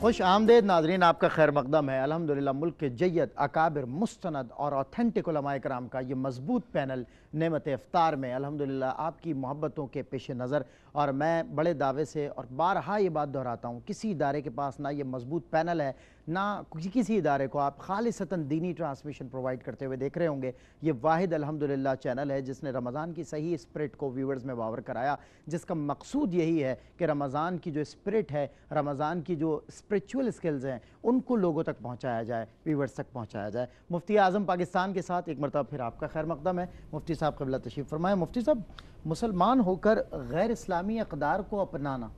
خوش آمدید ناظرین، آپ کا خیر مقدم ہے۔ الحمدللہ ملک کے جید اکابر مستند اور اوتھینٹک علماء کرام کا یہ مضبوط پینل نعمت افطار میں الحمدللہ آپ کی محبتوں کے پیش نظر، اور میں بڑے دعوے سے اور بارہا یہ بات دہراتا ہوں، کسی ادارے کے پاس نہ یہ مضبوط پینل ہے، نہ کسی ادارے کو آپ خالصتاً دینی ٹرانسمیشن پرووائڈ کرتے ہوئے دیکھ رہے ہوں گے۔ یہ واحد الحمدللہ چینل ہے جس نے رمضان کی صحیح اسپرٹ کو ویورز میں باور کرایا، جس کا مقصود یہی ہے کہ رمضان کی جو اسپرٹ ہے، رمضان کی جو اسپریچول اسکلز ہیں، ان کو لوگوں تک پہنچایا جائے، ویورز تک پہنچایا جائے۔ مفتی اعظم پاکستان کے ساتھ ایک مرتبہ پھر آپ کا خیر مقدم ہے۔ مفتی صاحب قبلہ تشریف فرمائیں۔ مفتی صاحب، مسلمان ہو کر غیر اسلامی اقدار کو اپنانا،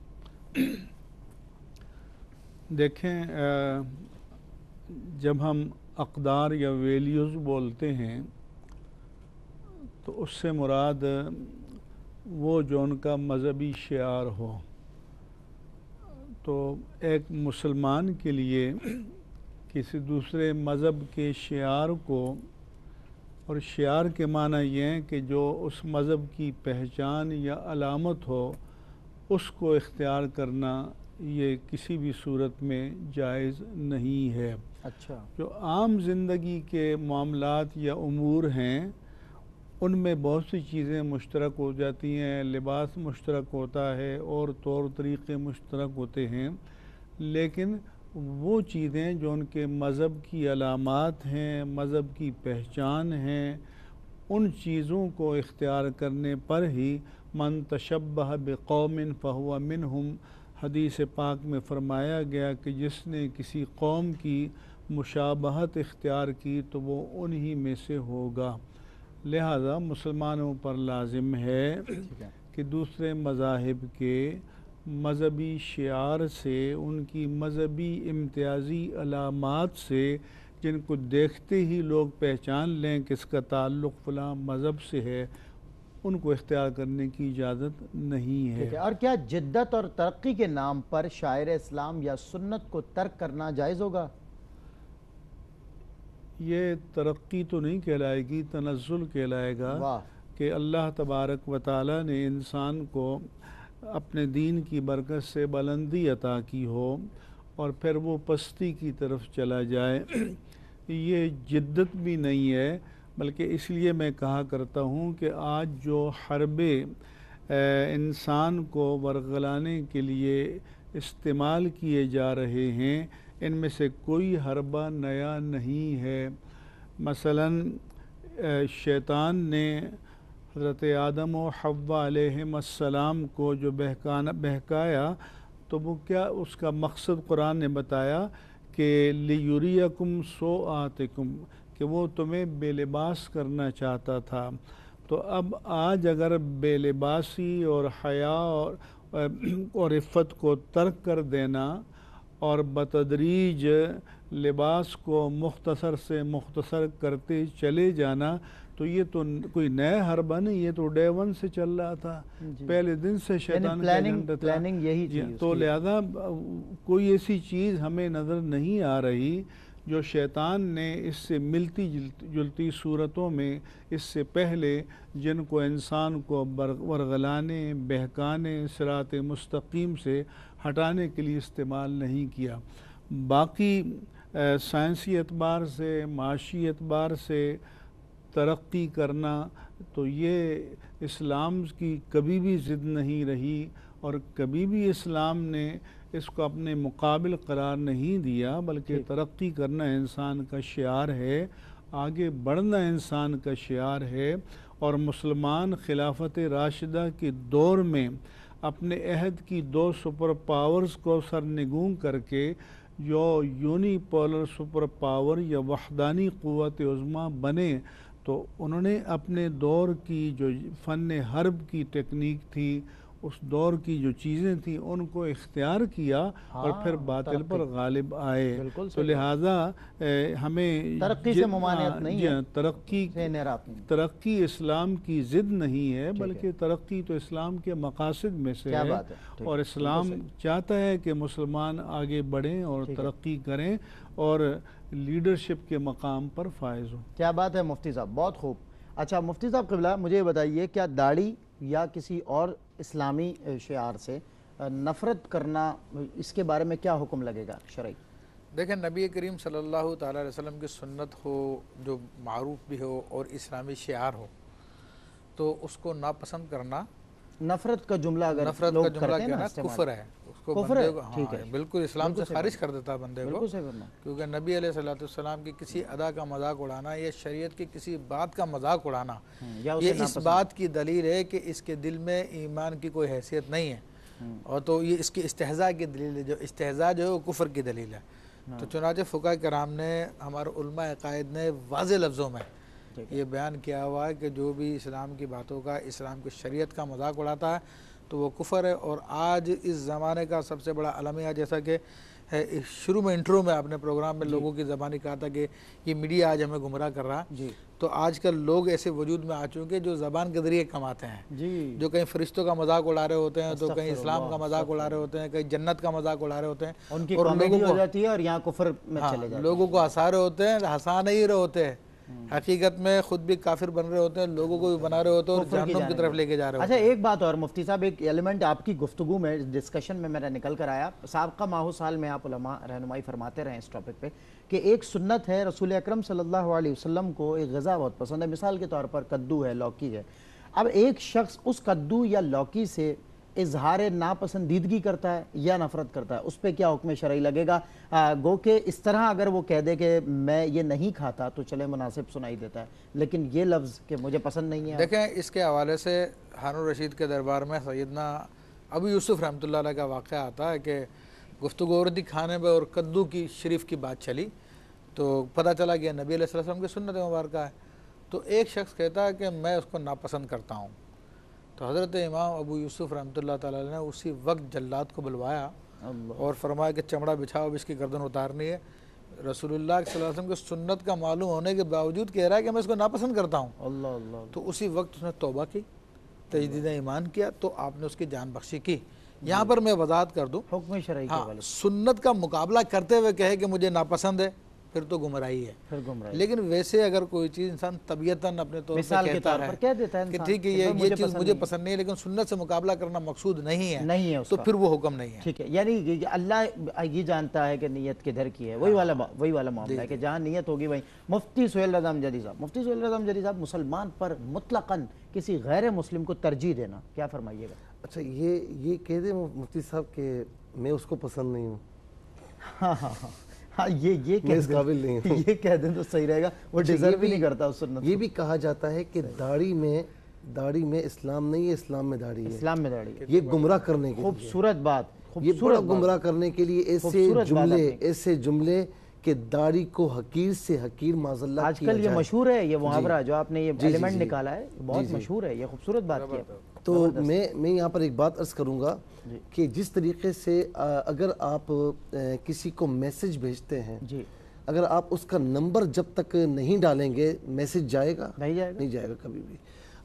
دیکھیں، جب ہم اقدار یا ویلیوز بولتے ہیں تو اس سے مراد وہ جو ان کا مذہبی شعار ہو۔ تو ایک مسلمان کے لیے کسی دوسرے مذہب کے شعار کو، اور شعار کے معنی یہ ہے کہ جو اس مذہب کی پہچان یا علامت ہو، اس کو اختیار کرنا یہ کسی بھی صورت میں جائز نہیں ہے۔ اچھا، جو عام زندگی کے معاملات یا امور ہیں ان میں بہت سی چیزیں مشترک ہو جاتی ہیں، لباس مشترک ہوتا ہے اور طور طریقے مشترک ہوتے ہیں، لیکن وہ چیزیں جو ان کے مذہب کی علامات ہیں، مذہب کی پہچان ہیں، ان چیزوں کو اختیار کرنے پر ہی من تشبہ بقوم فہو منہم، حدیث پاک میں فرمایا گیا کہ جس نے کسی قوم کی مشابہت اختیار کی تو وہ انہی میں سے ہوگا۔ لہذا مسلمانوں پر لازم ہے کہ دوسرے مذاہب کے مذہبی شعار سے، ان کی مذہبی امتیازی علامات سے، جن کو دیکھتے ہی لوگ پہچان لیں کہ اس کا تعلق فلاں مذہب سے ہے، ان کو اختیار کرنے کی اجازت نہیں ہے۔ اور کیا جدت اور ترقی کے نام پر شاعر اسلام یا سنت کو ترک کرنا جائز ہوگا؟ یہ ترقی تو نہیں کہلائے گی، تنزل کہلائے گا کہ اللہ تبارک و تعالیٰ نے انسان کو اپنے دین کی برکت سے بلندی عطا کی ہو اور پھر وہ پستی کی طرف چلا جائے، یہ جدت بھی نہیں ہے، بلکہ اس لیے میں کہا کرتا ہوں کہ آج جو حربے انسان کو ورغلانے کے لیے استعمال کیے جا رہے ہیں، ان میں سے کوئی حربہ نیا نہیں ہے۔ مثلاً شیطان نے حضرت آدم و حوا علیہم السلام کو جو بہکایا، تو وہ کیا اس کا مقصد قرآن نے بتایا کہ لیُریَکُم سوآتکم، کہ وہ تمہیں بے لباس کرنا چاہتا تھا۔ تو اب آج اگر بے لباسی اور حیا اور عفت کو ترک کر دینا اور بتدریج لباس کو مختصر سے مختصر کرتے چلے جانا، تو یہ تو کوئی نیا حربہ نہیں، یہ تو ڈے ون سے چل رہا تھا، پہلے دن سے شیطان کا ایجنڈا تھا۔ یہی تھی۔ تو لہذا کوئی ایسی چیز ہمیں نظر نہیں آ رہی جو شیطان نے اس سے ملتی جلتی صورتوں میں اس سے پہلے جن کو انسان کو ورغلانے، بہکانے، صراط مستقیم سے ہٹانے کے لیے استعمال نہیں کیا۔ باقی سائنسی اعتبار سے، معاشی اعتبار سے ترقی کرنا تو یہ اسلام کی کبھی بھی ضد نہیں رہی، اور کبھی بھی اسلام نے اس کو اپنے مقابل قرار نہیں دیا، بلکہ ترقی کرنا انسان کا شعار ہے، آگے بڑھنا انسان کا شعار ہے۔ اور مسلمان خلافت راشدہ کے دور میں اپنے عہد کی 2 سپر پاورز کو سرنگوں کر کے جو یونی پولر سپر پاور یا وحدانی قوت عظمیٰ بنے، تو انہوں نے اپنے دور کی جو فن حرب کی ٹیکنیک تھی، اس دور کی جو چیزیں تھیں، ان کو اختیار کیا اور پھر باطل پر غالب آئے۔ تو لہٰذا ہمیں ترقی سے ممانعت نہیں ہے، ترقی اسلام کی ضد نہیں ہے، بلکہ ترقی تو اسلام کے مقاصد میں سے ہے، اور اسلام چاہتا ہے کہ مسلمان آگے بڑھیں اور ترقی کریں اور لیڈرشپ کے مقام پر فائز ہوں۔ کیا بات ہے مفتی صاحب، بہت خوب۔ اچھا مفتی صاحب قبلہ، مجھے بتائیے، کیا داڑھی یا کسی اور اسلامی شعار سے نفرت کرنا، اس کے بارے میں کیا حکم لگے گا شرعی؟ دیکھیں نبی کریم صلی اللہ تعالیٰ علیہ وسلم کی سنت ہو جو معروف بھی ہو اور اسلامی شعار ہو تو اس کو ناپسند کرنا، نفرت کا جملہ اگر نفرت کا جملہ کہنا کفر ہے، اس کو بندے کو بالکل اسلام سے خارج کر دیتا ہے بندے کو، کیونکہ نبی علیہ السلام کی کسی ادا کا مذاق اڑانا یا شریعت کی کسی بات کا مذاق اڑانا یہ اس بات کی دلیل ہے کہ اس کے دل میں ایمان کی کوئی حیثیت نہیں ہے، اور تو یہ اس کی استہزاء کی دلیل ہے، جو استہزاء جو ہے وہ کفر کی دلیل ہے۔ تو چنانچہ فقہاء کرام نے، ہمارے علماء عقائد نے واضح لفظوں میں یہ بیان کیا ہوا ہے کہ جو بھی اسلام کی باتوں کا، اسلام کی شریعت کا مذاق اڑاتا ہے تو وہ کفر ہے۔ اور آج اس زمانے کا سب سے بڑا المیہ، جیسا کہ شروع میں انٹرو میں آپ نے پروگرام میں لوگوں کی زبانی کہا تھا کہ یہ میڈیا آج ہمیں گمراہ کر رہا ہے، تو آج کل لوگ ایسے وجود میں آ چکے جو زبان کے ذریعے کماتے ہیں، جو کہیں فرشتوں کا مذاق اڑا رہے ہوتے ہیں، تو کہیں اسلام کا مذاق اڑا رہے ہوتے ہیں، کہیں جنت کا مذاق اڑا رہے ہوتے ہیں، اور لوگوں کو ہو جاتی ہے اور یہاں کفر میں چلے جاتے ہیں، لوگوں کو ہنسا رہے ہوتے ہیں، ہنسا نہیں رہے ہوتے ہیں، حقیقت میں خود بھی کافر بن رہے ہوتے ہیں، لوگوں کو بھی بنا رہے ہوتے ہیں اور جہنم کی طرف لے کے جا رہے ہوتے ہیں۔ اچھا ایک بات اور مفتی صاحب، ایک ایلیمنٹ آپ کی گفتگو میں، ڈسکشن میں میرا نکل کر آیا، سابقہ ماہو سال میں آپ علماء رہنمائی فرماتے رہے اس ٹاپک پہ کہ ایک سنت ہے، رسول اکرم صلی اللہ علیہ وسلم کو ایک غذا بہت پسند ہے، مثال کے طور پر کدو ہے، لوکی ہے، اب ایک شخص اس کدو یا لوکی سے اظہار ناپسندیدگی کرتا ہے یا نفرت کرتا ہے، اس پہ کیا حکم شرعی لگے گا؟ گو کہ اس طرح اگر وہ کہہ دے کہ میں یہ نہیں کھاتا تو چلے مناسب سنائی دیتا ہے، لیکن یہ لفظ کہ مجھے پسند نہیں ہے۔ دیکھیں اس کے حوالے سے ہارون الرشید کے دربار میں سیدنا ابو یوسف رحمۃ اللہ علیہ کا واقعہ آتا ہے کہ گفتگو ہو رہی تھی کھانے پہ اور کدو کی شریف کی بات چلی، تو پتہ چلا کہ نبی علیہ السلام کی سنت مبارکہ ہے، تو ایک شخص کہتا ہے کہ میں اس کو ناپسند کرتا ہوں، تو حضرت امام ابو یوسف رحمۃ اللہ تعالیٰ نے اسی وقت جلاد کو بلوایا اور فرمایا کہ چمڑا بچھاؤ، اب اس کی گردن اتارنی ہے۔ رسول اللہ صلی اللہ علیہ وسلم کی سنت کا معلوم ہونے کے باوجود کہہ رہا ہے کہ میں اس کو ناپسند کرتا ہوں، تو اسی وقت اس نے توبہ کی، تجدید ایمان کیا، تو آپ نے اس کی جان بخشی کی۔ یہاں پر میں وضاحت کر دوں، حکم شرعی کے حوالے سنت کا مقابلہ کرتے ہوئے کہے کہ مجھے ناپسند ہے پھر تو گمراہی ہے، لیکن ویسے اگر کوئی چیز انسان طبیعتاً اپنے طور پر کہتا ہے کہ ٹھیک ہے یہ چیز مجھے پسند نہیں ہے، لیکن سنت سے مقابلہ کرنا مقصود نہیں ہے تو پھر وہ حکم نہیں ہے۔ ٹھیک ہے، یعنی اللہ یہ جانتا ہے کہ نیت کدھر کی ہے، وہی والا معاملہ ہے کہ جہاں نیت ہوگی وہیں۔ مفتی سہیل رضا امجدی صاحب، مسلمان پر مطلقاً کسی غیر مسلم کو ترجیح دینا، کیا فرمائیے گا؟ اچھا یہ کہہ دیں مفتی صاحب کہ میں اس کو پسند نہیں ہوں، ہاں یہ اس قابل نہیں ہوں، یہ کہہ دیں تو صحیح رہے گا، وہ ڈیزرو بھی نہیں کرتا اس سنت۔ یہ بھی کہا جاتا ہے کہ داڑھی میں اسلام نہیں ہے، اسلام میں داڑھی ہے، اسلام میں داڑھی ہے، یہ گمراہ کرنے کے لیے، خوبصورت بات، یہ بڑا گمراہ کرنے کے لیے ایسے جملے کہ داڑھی کو حقیر سے حقیر معاذ اللہ آج کل یہ مشہور ہے، یہ محاورہ جو آپ نے یہ ایلیمنٹ نکالا ہے بہت مشہور ہے، یہ خوبصورت بات کیا۔ تو میں یہاں پر ایک بات عرض کروں گا کہ جس طریقے سے اگر آپ کسی کو میسج بھیجتے ہیں، اگر آپ اس کا نمبر جب تک نہیں ڈالیں گے میسج جائے گا نہیں جائے گا کبھی بھی۔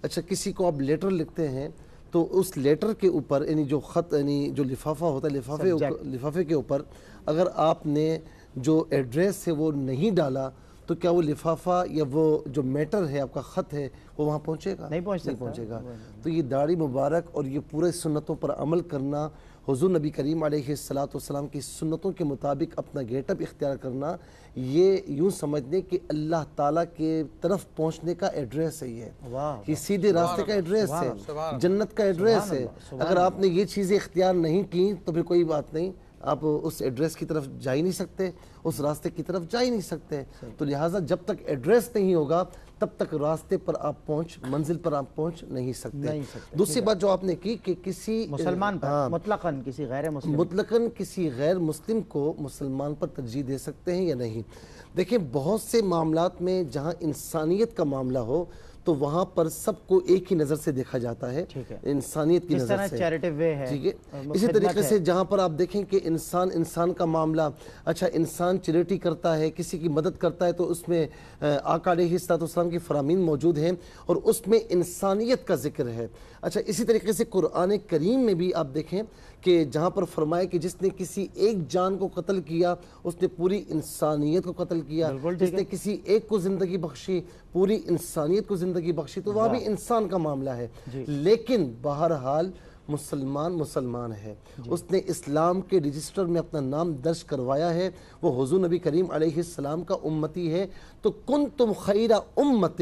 اچھا کسی کو آپ لیٹر لکھتے ہیں تو اس لیٹر کے اوپر یعنی جو خط یعنی جو لفافہ ہوتا ہے لفافے کے اوپر اگر آپ نے جو ایڈریس ہے وہ نہیں ڈالا تو کیا وہ لفافہ یا وہ جو میٹر ہے آپ کا خط ہے وہ وہاں پہنچے گا؟ نہیں پہنچے گا۔ تو یہ داڑھی مبارک اور یہ پورے سنتوں پر عمل کرنا، حضور نبی کریم علیہ السلام کی سنتوں کے مطابق اپنا گیٹ اپ اختیار کرنا، یہ یوں سمجھنے کہ اللہ تعالیٰ کے طرف پہنچنے کا ایڈریس ہے، یہ سیدھے راستے کا ایڈریس ہے، جنت کا ایڈریس ہے۔ اگر آپ نے یہ چیزیں اختیار نہیں کی تو پھر کوئی بات نہیں، آپ اس ایڈریس کی طرف جا ہی نہیں سکتے، اس راستے کی طرف جا ہی نہیں سکتے۔ تو لہٰذا جب تک ایڈریس نہیں ہوگا تب تک راستے پر آپ منزل پر آپ پہنچ نہیں سکتے۔ دوسری بات جو آپ نے کی کہ کسی مسلمان پر مطلقاً کسی غیر مسلم کو مسلمان پر ترجیح دے سکتے ہیں یا نہیں؟ دیکھیں بہت سے معاملات میں جہاں انسانیت کا معاملہ ہو تو وہاں پر سب کو ایک ہی نظر سے دیکھا جاتا ہے، انسانیت کی نظر سے، ٹھیک ہے۔ اسی طریقے سے جہاں پر آپ دیکھیں کہ انسان کا معاملہ، اچھا انسان چیریٹی کرتا ہے، کسی کی مدد کرتا ہے تو اس میں آقا علیہ السلام کی فرامین موجود ہیں اور اس میں انسانیت کا ذکر ہے۔ اچھا اسی طریقے سے قرآن کریم میں بھی آپ دیکھیں کہ جہاں پر فرمائے کہ جس نے کسی ایک جان کو قتل کیا اس نے پوری انسانیت کو قتل کیا، جس نے کسی ایک کو زندگی بخشی پوری انسانیت کو زندگی بخشی، تو وہاں بھی انسان کا معاملہ ہے۔ لیکن بہرحال مسلمان مسلمان ہے، اس نے اسلام کے رجسٹر میں اپنا نام درج کروایا ہے، وہ حضور نبی کریم علیہ السلام کا امتی ہے۔ تو کنتم خیر امت،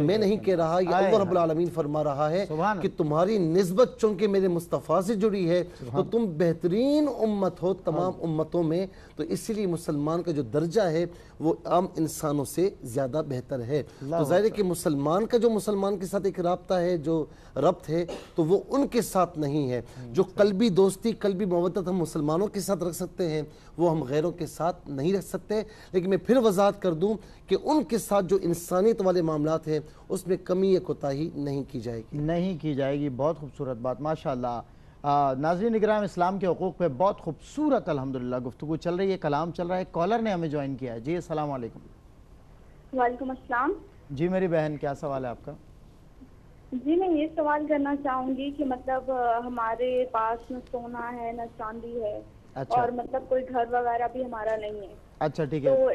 میں نہیں کہہ رہا، یہ اللہ رب العالمین فرما رہا ہے کہ تمہاری نسبت چونکہ میرے مصطفیٰ سے جڑی ہے تو تم بہترین امت ہو تمام امتوں میں، تو اسی لیے مسلمان کا جو درجہ ہے وہ عام انسانوں سے زیادہ بہتر ہے۔ تو ظاہر ہے کہ مسلمان کا جو مسلمان کے ساتھ ایک رابطہ ہے، جو ربط ہے، تو وہ ان کے ساتھ نہیں ہے۔ جو قلبی دوستی، قلبی محبت ہم مسلمانوں کے ساتھ رکھ سکتے ہیں وہ ہم غیروں کے ساتھ نہیں رکھ سکتے۔ لیکن میں پھر وضاحت کر دوں کہ ان کے ساتھ جو انسانیت والے معاملات ہیں اس میں کمی یا کوتاہی نہیں کی جائے گی، نہیں کی جائے گی۔ بہت خوبصورت بات، ماشاءاللہ۔ ناظرین اکرام، اسلام کے حقوق پہ بہت خوبصورت الحمدللہ گفتگو چل رہی ہے، کلام چل رہا ہے۔ کالر نے ہمیں جوائن کیا ہے۔ جی السلام علیکم۔ وعلیکم السلام۔ جی میری بہن، کیا سوال ہے آپ کا؟ جی میں یہ سوال کرنا چاہوں گی کہ مطلب ہمارے پاس نہ سونا ہے نہ چاندی ہے، اور مطلب کوئی گھر وغیرہ بھی ہمارا نہیں ہے۔ اچھا ٹھیک ہے۔ تو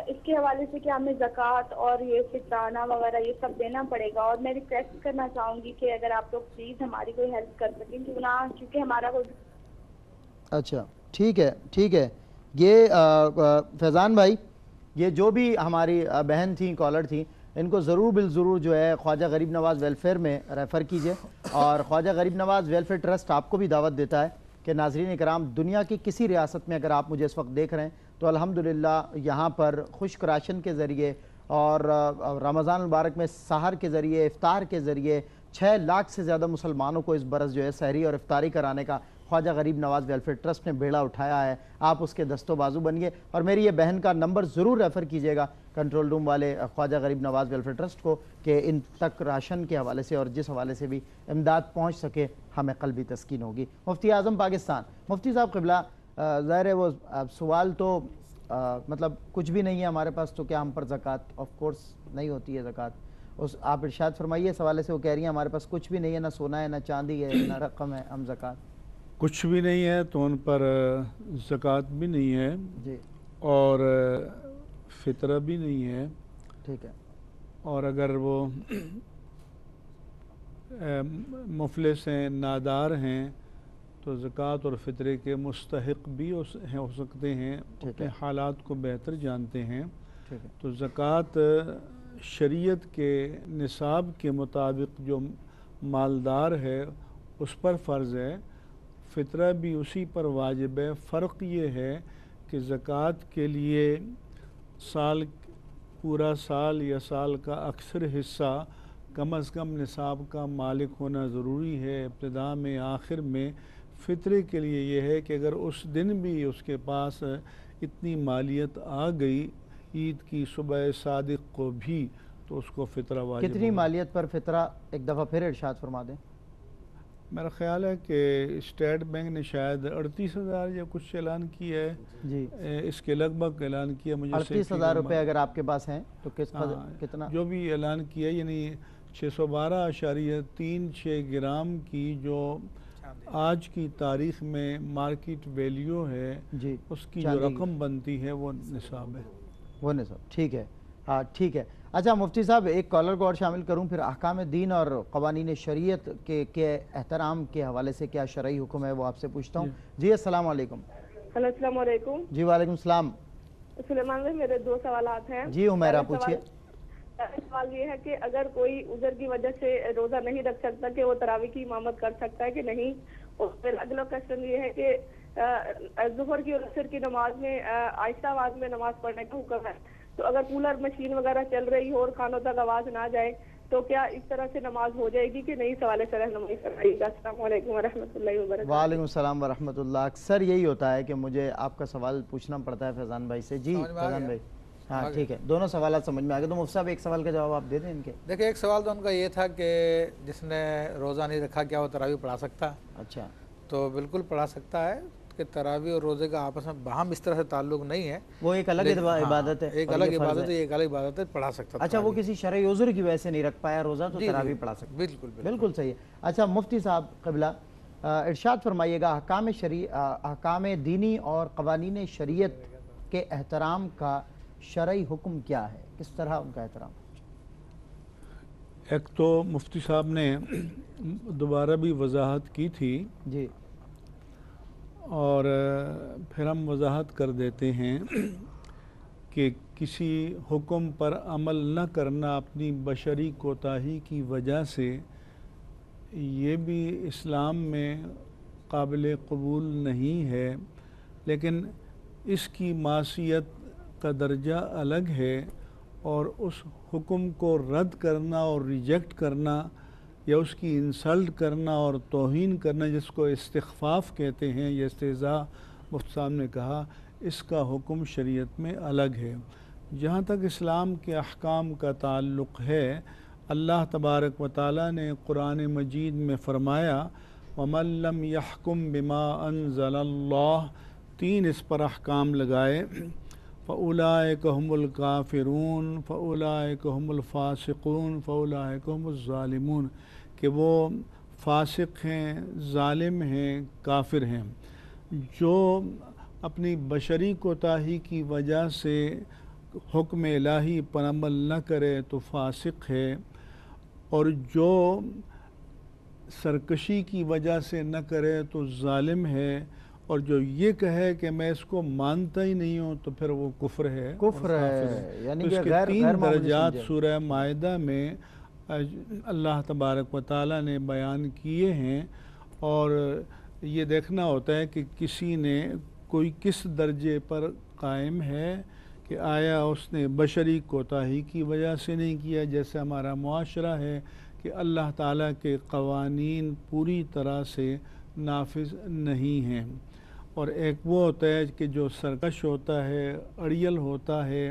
اس کے حوالے سے کیا ہمیں زکوٰۃ اور یہ فطرانہ وغیرہ یہ سب دینا پڑے گا؟ اور میں ریکویسٹ کرنا چاہوں گی کہ اگر آپ لوگ پلیز ہماری کوئی ہیلپ کر سکیں، کیونکہ ہمارا کوئی۔ اچھا ٹھیک ہے، ٹھیک ہے۔ یہ فیضان بھائی، یہ جو بھی ہماری بہن تھیں، کالر تھیں، ان کو ضرور بالضرور جو ہے خواجہ غریب نواز ویلفیئر میں ریفر کیجئے، اور خواجہ غریب نواز ویلفیئر ٹرسٹ آپ کو بھی دعوت دیتا ہے کہ ناظرین اکرام، دنیا کی کسی ریاست میں اگر آپ مجھے اس وقت دیکھ رہے ہیں تو الحمدللہ یہاں پر خشک راشن کے ذریعے اور رمضان المبارک میں سحر کے ذریعے، افطار کے ذریعے 6 لاکھ سے زیادہ مسلمانوں کو اس برس جو ہے سحری اور افطاری کرانے کا خواجہ غریب نواز ویلفیئر ٹرسٹ نے بیڑا اٹھایا ہے۔ آپ اس کے دست و بازو بنیے، اور میری یہ بہن کا نمبر ضرور ریفر کیجئے گا کنٹرول روم والے خواجہ غریب نواز ویلفیئر ٹرسٹ کو کہ ان تک راشن کے حوالے سے اور جس حوالے سے بھی امداد پہنچ سکے، ہمیں قلبی تسکین ہوگی۔ مفتی اعظم پاکستان، مفتی صاحب قبلہ، ظاہر ہے وہ سوال تو مطلب کچھ بھی نہیں ہے ہمارے پاس، تو کیا ہم پر زکوٰۃ؟ آف کورس نہیں ہوتی ہے زکوٰۃ۔ آپ ارشاد فرمائیے، اس حوالے سے وہ کہہ رہی ہیں ہمارے پاس کچھ بھی نہیں ہے، نہ سونا ہے، نہ چاندی ہے، نہ رقم ہے، ہم زکوٰۃ؟ کچھ بھی نہیں ہے تو ان پر زکوٰۃ بھی نہیں ہے جی، اور فطرہ بھی نہیں ہے۔ ٹھیک ہے۔ اور اگر وہ مفلس ہیں، نادار ہیں، تو زکوٰۃ اور فطرے کے مستحق بھی ہو سکتے ہیں، اپنے حالات کو بہتر جانتے ہیں۔ تو زکوٰۃ شریعت کے نصاب کے مطابق جو مالدار ہے اس پر فرض ہے، فطرہ بھی اسی پر واجب ہے۔ فرق یہ ہے کہ زکوٰۃ کے لیے پورا سال یا سال کا اکثر حصہ کم از کم نصاب کا مالک ہونا ضروری ہے ابتدا میں، آخر میں۔ فطرے کے لیے یہ ہے کہ اگر اس دن بھی اس کے پاس اتنی مالیت آ گئی عید کی صبح صادق کو بھی، تو اس کو فطرہ واجب۔ کتنی مالیت پر فطرہ ایک دفعہ پھر ارشاد فرما دیں؟ میرا خیال ہے کہ اسٹیٹ بینک نے شاید 38,000 یا کچھ اعلان کیا ہے، جی اس کے لگ بھگ اعلان کیا۔ مجھے 38,000 روپے اگر آپ کے پاس ہیں تو کتنا جو بھی اعلان کیا، یعنی 612.36 گرام کی جو آج کی تاریخ میں مارکیٹ ویلیو ہے، جی اس کی جو رقم بنتی ہے وہ نصاب ہے، وہ نصاب۔ ٹھیک ہے، ہاں ٹھیک ہے۔ اچھا مفتی صاحب، ایک کالر کو اور شامل کروں، پھر احکام دین اور قوانین شریعت کے احترام کے حوالے سے کیا شرعی حکم ہے وہ آپ سے پوچھتا ہوں۔ جی السلام علیکم۔ ہلو السلام علیکم۔ جی وعلیکم السلام۔ سلیمان بھائی، میرے 2 سوالات ہیں۔ جی عمیرہ پوچھئے۔ سوال یہ ہے کہ اگر کوئی عذر کی وجہ سے روزہ نہیں رکھ سکتا کہ وہ تراویح کی امامت کر سکتا ہے کہ نہیں؟ اور پھر اگلا کوشچن یہ ہے کہ ظہر کی اور عصر کی نماز میں آہستہ آواز میں نماز پڑھنے کا حکم ہے، تو اگر کولر مشین وغیرہ چل رہی ہو اور کانوں تک آواز نہ جائے تو کیا اس طرح سے نماز ہو جائے گی کہ نہیں؟ سوال سے رہنمائی فرمائیے گا۔ السلام علیکم ورحمۃ اللہ وبرکاتہ۔ وعلیکم السلام ورحمۃ اللہ۔ اکثر یہی ہوتا ہے کہ مجھے آپ کا سوال پوچھنا پڑتا ہے فیضان بھائی سے۔ جی فیضان بھائی، ہاں ٹھیک ہے، دونوں سوالات سمجھ میں آ گئے، تو مفتی صاحب ایک سوال کا جواب آپ دے دیں ان کے۔ دیکھیں، ایک سوال تو ان کا یہ تھا کہ جس نے روزہ نہیں رکھا کیا وہ تراویح پڑھا سکتا؟ اچھا، تو بالکل پڑھا سکتا ہے کہ تراویح اور روزے کا آپس میں باہم اس طرح سے تعلق نہیں ہے، وہ ایک الگ عبادت ہے، ایک الگ عبادت ہے، ایک الگ عبادت ہے، پڑھا سکتا ہے۔ اچھا، وہ کسی شرعی عذر کی وجہ سے نہیں رکھ پایا روزہ تو تراویح پڑھا سکتا ہے۔ بالکل بالکل صحیح ہے۔ اچھا مفتی صاحب قبلہ، ارشاد فرمائیے گا احکام دینی اور قوانین شریعت کے احترام کا شرعی حکم کیا ہے؟ کس طرح ان کا احترام؟ ایک تو مفتی صاحب نے دوبارہ بھی وضاحت کی تھی جی، اور پھر ہم وضاحت کر دیتے ہیں کہ کسی حکم پر عمل نہ کرنا اپنی بشری کوتاہی کی وجہ سے یہ بھی اسلام میں قابل قبول نہیں ہے، لیکن اس کی معصیت کا درجہ الگ ہے، اور اس حکم کو رد کرنا اور ریجیکٹ کرنا یا اس کی انسلٹ کرنا اور توہین کرنا، جس کو استخفاف کہتے ہیں یا استہزاء مفتی صاحب نے کہا، اس کا حکم شریعت میں الگ ہے۔ جہاں تک اسلام کے احکام کا تعلق ہے، اللہ تبارک و تعالیٰ نے قرآن مجید میں فرمایا وَمَن لَّمْ يَحْكُم بِمَا أَنزَلَ اللَّهُ، 3 اس پر احکام لگائے، فَأُولَٰئِكَ هُمُ الْكَافِرُونَ فَأُولَٰئِكَ هُمُ الْفَاسِقُونَ فَأُولَٰئِكَ هُمُ الظَّالِمُونَ، کہ وہ فاسق ہیں، ظالم ہیں، کافر ہیں۔ جو اپنی بشری کوتاہی کی وجہ سے حکم الہی پر عمل نہ کرے تو فاسق ہے، اور جو سرکشی کی وجہ سے نہ کرے تو ظالم ہے، اور جو یہ کہے کہ میں اس کو مانتا ہی نہیں ہوں تو پھر وہ کفر ہے، کفر ہے، یعنی تو اس کے 3 درجات سورہ مائدہ میں اللہ تبارک و تعالیٰ نے بیان کیے ہیں، اور یہ دیکھنا ہوتا ہے کہ کسی نے کوئی کس درجے پر قائم ہے، کہ آیا اس نے بشری کوتاہی کی وجہ سے نہیں کیا، جیسے ہمارا معاشرہ ہے کہ اللہ تعالیٰ کے قوانین پوری طرح سے نافذ نہیں ہیں، اور ایک وہ ہوتا ہے کہ جو سرکش ہوتا ہے، اڑیل ہوتا ہے،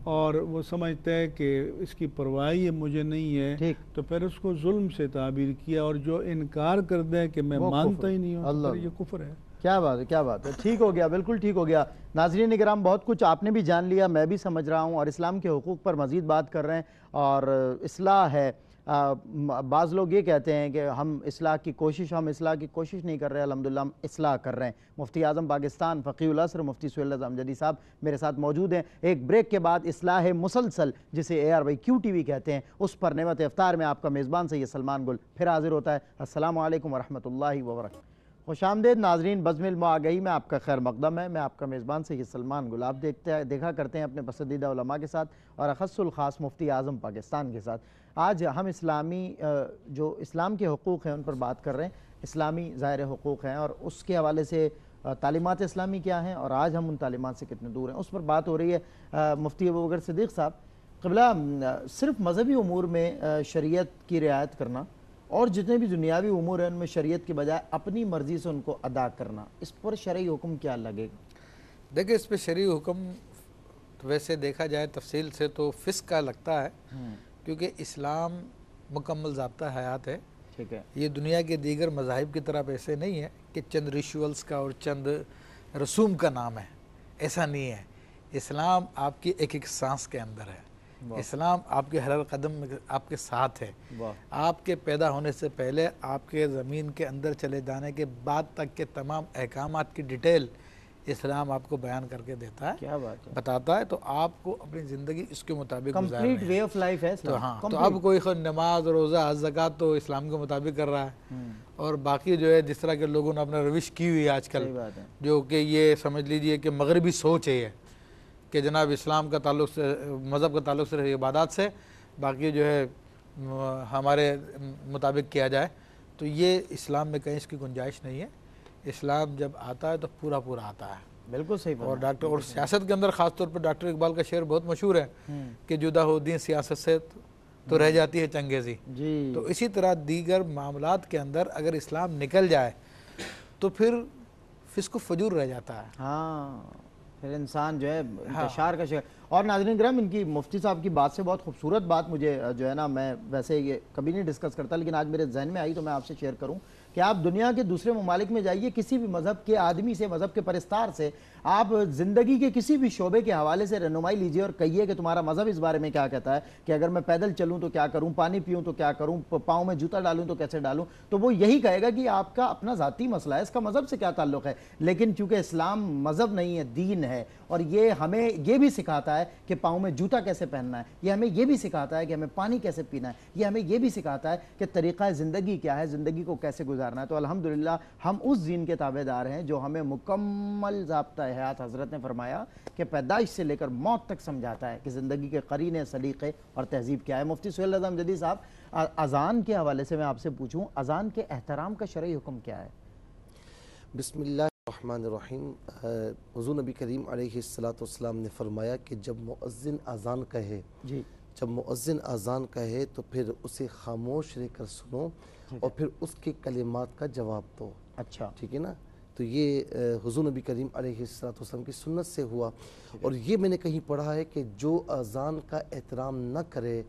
اور وہ سمجھتا ہے کہ اس کی پرواہی مجھے نہیں ہے، تو پھر اس کو ظلم سے تعبیر کیا، اور جو انکار کر دے کہ میں مانتا ہی نہیں ہوں تو پھر یہ کفر ہے۔ کیا بات ہے، کیا بات ہے، ٹھیک ہو گیا، بالکل ٹھیک ہو گیا۔ ناظرین اکرام، بہت کچھ آپ نے بھی جان لیا، میں بھی سمجھ رہا ہوں، اور اسلام کے حقوق پر مزید بات کر رہے ہیں، اور اصلاح ہے۔ بعض لوگ یہ کہتے ہیں کہ ہم اصلاح کی کوشش نہیں کر رہے، الحمدللہ ہم اصلاح کر رہے ہیں۔ مفتی اعظم پاکستان فقیہ العصر مفتی سہیل رضا امجدی صاحب میرے ساتھ موجود ہیں۔ ایک بریک کے بعد اصلاح مسلسل، جسے ARYQTV کہتے ہیں، اس پر نعمت افطار میں آپ کا میزبان سید سلمان گل پھر حاضر ہوتا ہے۔ السلام علیکم ورحمۃ اللہ وبرکاتہ۔ خوش آمدید ناظرین، بزم علم و آگہی میں آپ کا خیر مقدم ہے، میں آپ کا میزبان سید سلمان گل۔ آپ دیکھا کرتے ہیں اپنے پسندیدہ علماء کے ساتھ، اور اخص الخاص مفتی اعظم پاکستان کے ساتھ۔ آج ہم جو اسلام کے حقوق ہیں ان پر بات کر رہے ہیں، اسلامی ظاہر حقوق ہیں، اور اس کے حوالے سے تعلیمات اسلامی کیا ہیں، اور آج ہم ان تعلیمات سے کتنے دور ہیں، اس پر بات ہو رہی ہے۔ مفتی ابوبکر صدیق صاحب، قبلہ صرف مذہبی امور میں شریعت کی رعایت کرنا، اور جتنے بھی دنیاوی امور ہیں ان میں شریعت کے بجائے اپنی مرضی سے ان کو ادا کرنا، اس پر شرعی حکم کیا لگے گا؟ دیکھیں، اس پہ شرعی حکم ویسے دیکھا جائے تفصیل سے تو فسق کا لگتا ہے، کیونکہ اسلام مکمل ضابطہ حیات ہے۔ ٹھیک ہے، یہ دنیا کے دیگر مذاہب کی طرح ایسے نہیں ہے کہ چند ریچولز کا اور چند رسوم کا نام ہے، ایسا نہیں ہے۔ اسلام آپ کی ایک ایک سانس کے اندر ہے، اسلام آپ کے ہر قدم میں آپ کے ساتھ ہے۔ آپ کے پیدا ہونے سے پہلے آپ کے زمین کے اندر چلے جانے کے بعد تک کے تمام احکامات کی ڈیٹیل اسلام آپ کو بیان کر کے دیتا ہے، کیا بات ہے، بتاتا ہے، تو آپ کو اپنی زندگی اس کے مطابق کمپلیٹ وے آف لائف ہے اسلام۔ تو اب کوئی نماز روزہ حج زکوٰۃ تو اسلام کے مطابق کر رہا ہے، اور باقی جو ہے جس طرح کے لوگوں نے اپنا روش کی ہوئی ہے آج کل، جو کہ یہ سمجھ لیجئے کہ مغربی سوچ ہے یہ کہ جناب اسلام کا تعلق سے، مذہب کا تعلق صرف عبادات سے، باقی جو ہے ہمارے مطابق کیا جائے، تو یہ اسلام میں کہیں اس کی گنجائش نہیں ہے۔ اسلام جب آتا ہے تو پورا آتا ہے، بالکل صحیح۔ اور سیاست کے اندر خاص طور پر ڈاکٹر اقبال کا شعر بہت مشہور ہے کہ جدا ہو دین سیاست سے تو رہ جاتی ہے چنگیزی۔ تو اسی طرح دیگر معاملات کے اندر اگر اسلام نکل جائے تو پھر فسق و فجور رہ جاتا ہے، پھر انسان جو ہے انتشار کا شکار۔ اور ناظرین کرام، ان کی مفتی صاحب کی بات سے بہت خوبصورت بات مجھے جو ہے نا، میں ویسے یہ کبھی نہیں ڈسکس کرتا لیکن آج میرے ذہن میں آئی تو میں آپ سے شیئر کروں کہ آپ دنیا کے دوسرے ممالک میں جائیے، کسی بھی مذہب کے آدمی سے، مذہب کے پرستار سے آپ زندگی کے کسی بھی شعبے کے حوالے سے رہنمائی لیجئے اور کہیے کہ تمہارا مذہب اس بارے میں کیا کہتا ہے، کہ اگر میں پیدل چلوں تو کیا کروں، پانی پیوں تو کیا کروں، پاؤں میں جوتا ڈالوں تو کیسے ڈالوں، تو وہ یہی کہے گا کہ آپ کا اپنا ذاتی مسئلہ ہے، اس کا مذہب سے کیا تعلق ہے۔ لیکن چونکہ اسلام مذہب نہیں ہے، دین ہے، اور یہ ہمیں یہ بھی سکھاتا ہے کہ پاؤں میں جوتا کیسے پہننا ہے، یہ ہمیں یہ بھی سکھاتا ہے کہ ہمیں پانی کیسے پینا ہے، یہ ہمیں یہ بھی سکھاتا ہے کہ طریقہ زندگی کیا ہے، زندگی کو کیسے گزارنا ہے۔ تو الحمدللہ ہم اس دین کے تابع دار ہیں جو ہمیں مکمل ضابطہ حیات، حضرت نے فرمایا کہ پیدائش سے لے کر موت تک سمجھاتا ہے کہ زندگی کے قرینے، سلیقے اور تہذیب کیا ہے۔ مفتی سہیل رضا امجدی صاحب، اذان کے حوالے سے میں آپ سے پوچھوں، اذان کے احترام کا شرعی حکم کیا ہے؟ بسم اللہ الرحمن الرحیم۔ حضور نبی کریم علیہ السلام نے فرمایا کہ جب مؤذن اذان کہے، جب مؤذن اذان کہے تو پھر اسے خاموش رہ کر سنو اور پھر اس کے کلمات کا جواب دو۔ اچھا، ٹھیک ہے نا؟ تو یہ حضور نبی کریم علیہ السلام کی سنت سے ہوا۔ اور یہ میں نے کہیں پڑھا ہے کہ جو اذان کا احترام نہ کرے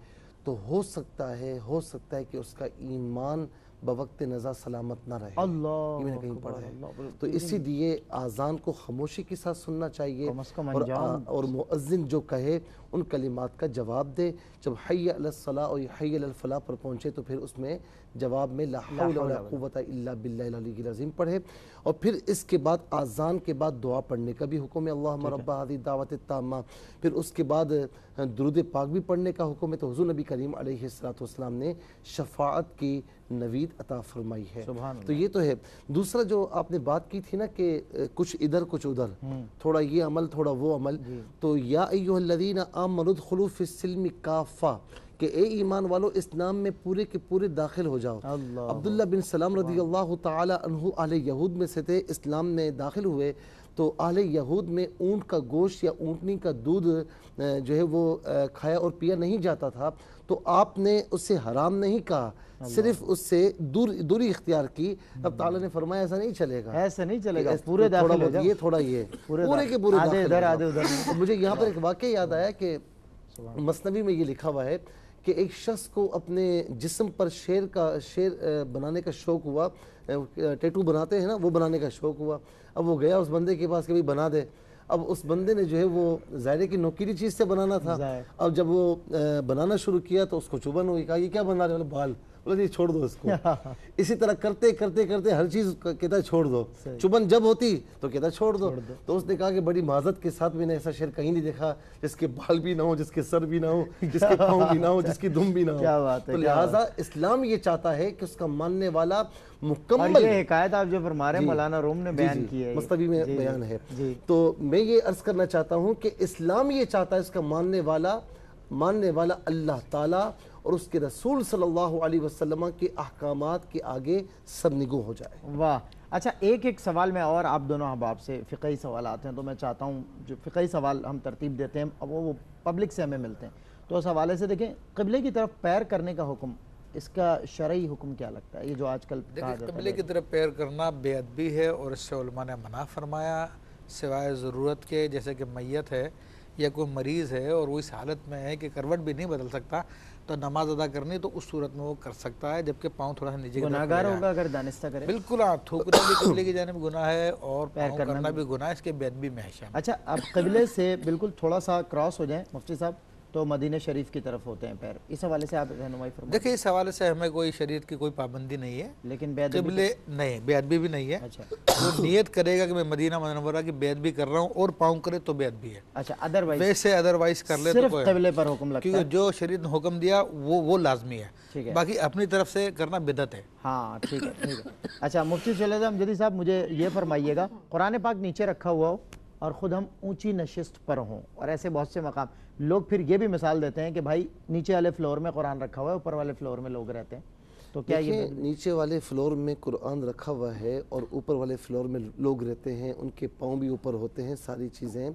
تو ہو سکتا ہے کہ اس کا ایمان بوقت نزا سلامت نہ رہے۔ یہ میں نے کہیں پڑھا ہے۔ تو اسی لیے اذان کو خاموشی کے ساتھ سننا چاہیے، اور مؤذن جو کہے ان کلمات کا جواب دے۔ جب حی علی الصلاۃ اور حی علی الفلاح پر پہنچے تو پھر اس میں جواب میں لا حول ولا قوت الا باللہ العلی العظیم پڑھے، اور پھر اس کے بعد اذان کے بعد دعا پڑھنے کا بھی حکم ہے، اللہم رب ہذہ الدعوۃ التامہ۔ پھر اس کے بعد درود پاک بھی پڑھنے کا حکم ہے۔ تو حضور نبی کریم علیہ السلام نے شفاعت کی نوید عطا فرمائی ہے۔ تو یہ تو ہے۔ دوسرا جو آپ نے بات کی تھی نا کہ کچھ ادھر کچھ ادھر، تھوڑا یہ عمل تھوڑا وہ عمل، تو یا ایھا الذین آمنوا ادخلوا فی السلم کافہ، کہ اے ایمان والو اسلام میں پورے کے پورے داخل ہو جاؤ۔ عبداللہ بن سلام رضی اللہ تعالی عنہ اہل یہود میں سے تھے، اسلام میں داخل ہوئے تو اہل یہود میں اونٹ کا گوشت یا اونٹنی کا دودھ جو ہے وہ کھایا اور پیا نہیں جاتا تھا، تو آپ نے اسے حرام نہیں کہا، صرف اس سے دوری اختیار کی۔ اب تعالیٰ نے فرمایا ایسا نہیں چلے گا، ایسا نہیں چلے گا، پورے داخل ہو جاؤ، یہ تھوڑا یہ پورے کے پورے آدھے ادھر آدھے ادھر۔ مجھے یہاں پر ایک واقعہ یاد آیا کہ مثنوی میں یہ لکھا ہوا ہے کہ ایک شخص کو اپنے جسم پر شیر بنانے کا شوق ہوا، ٹیٹو بناتے ہیں نا، وہ بنانے کا شوق ہوا۔ اب وہ گیا اس بندے کے پاس کہ بھائی بنا دے۔ اب اس بندے نے جو ہے وہ ظاہر کی نوکری چیز سے بنانا تھا۔ اب جب وہ بنانا شروع کیا تو اس کو چبھن ہوئی، کہا یہ کیا بنا رہے ہو؟ بال۔ بولا جی چھوڑ دو اس کو۔ اسی طرح کرتے کرتے کرتے ہر چیز کہتا ہے چھوڑ دو، چبھن جب ہوتی تو کہتا ہے چھوڑ دو۔ تو اس نے کہا کہ بڑی معذرت کے ساتھ میں نے ایسا شعر کہیں نہیں دیکھا جس کے بال بھی نہ ہو، جس کے سر بھی نہ ہو، جس کے پاؤں بھی نہ ہو، جس کی دم بھی نہ ہو۔ تو لہٰذا اسلام یہ چاہتا ہے کہ اس کا ماننے والا مکمل، اور یہ حکایت آپ جو فرما رہے ہیں مولانا روم نے بیان کی ہے، مصطفی میں بیان ہے۔ تو میں یہ عرض کرنا چاہتا ہوں کہ اسلام یہ چاہتا ہے اس کا ماننے والا اللہ تعالیٰ اور اس کے رسول صلی اللہ علیہ وسلم کے احکامات کے آگے سرنگوں ہو جائے۔ واہ، اچھا ایک سوال میں اور آپ دونوں احباب سے فقہی سوالات ہیں، تو میں چاہتا ہوں جو فقہی سوال ہم ترتیب دیتے ہیں اب وہ پبلک سے ہمیں ملتے ہیں، تو اس حوالے سے دیکھیں قبلے کی طرف پیر کرنے کا حکم، اس کا شرعی حکم کیا لگتا ہے؟ یہ جو آج کل کہا جاتا ہے قبلے کی طرف پیر کرنا بے ادبی ہے، اور اس سے علماء نے منع فرمایا، سوائے ضرورت کے، جیسے کہ میت ہے یا کوئی مریض ہے اور وہ اس حالت میں ہے کہ کروٹ بھی نہیں بدل سکتا تو نماز ادا کرنی، تو اس صورت میں وہ کر سکتا ہے، جبکہ پاؤں تھوڑا سا نیچے گناہگار ہوگا اگر دانستہ کرے۔ بالکل، تھوکنا بھی قبلے کی جانب گناہ ہے اور پاؤں کرنا بھی گناہ ہے، اس کے بے ادبی میں ہے شامل۔ اچھا اب قبلے سے بالکل تھوڑا سا کراس ہو جائیں مفتی صاحب تو مدینہ شریف کی طرف ہوتے ہیں پیر، اس حوالے سے آپ رہنمائی فرمائیں۔ دیکھیں اس حوالے سے ہمیں کوئی شریعت کی کوئی پابندی نہیں ہے، لیکن بے ادبی قبلے نہیں، بے ادبی بھی نہیں ہے۔ وہ نیت کرے گا کہ میں مدینہ منورہ کی بے ادبی کر رہا ہوں اور پاؤں کرے تو بے ادبی ہے۔ اچھا ادروائز ویسے ادروائز کر لے تو صرف قبلے پر حکم لگتا ہے، کیونکہ جو شریعت نے حکم دیا وہ لازمی ہے، باقی اپنی طرف سے کرنا بدعت ہے۔ ہاں ٹھیک ہے۔ اچھا مفتی سہیل رضا امجدی صاحب مجھے یہ فرمائیے گا، قرآن پاک نیچے رکھا ہوا ہو اور خود ہم اونچی نشست پر ہوں، اور ایسے بہت سے مقام لوگ پھر یہ بھی مثال دیتے ہیں کہ بھائی نیچے والے فلور میں قرآن رکھا ہوا ہے، اوپر والے فلور میں لوگ رہتے ہیں، تو کیا یہ نیچے والے فلور میں قرآن رکھا ہوا ہے اور اوپر والے فلور میں لوگ رہتے ہیں، ان کے پاؤں بھی اوپر ہوتے ہیں، ساری چیزیں،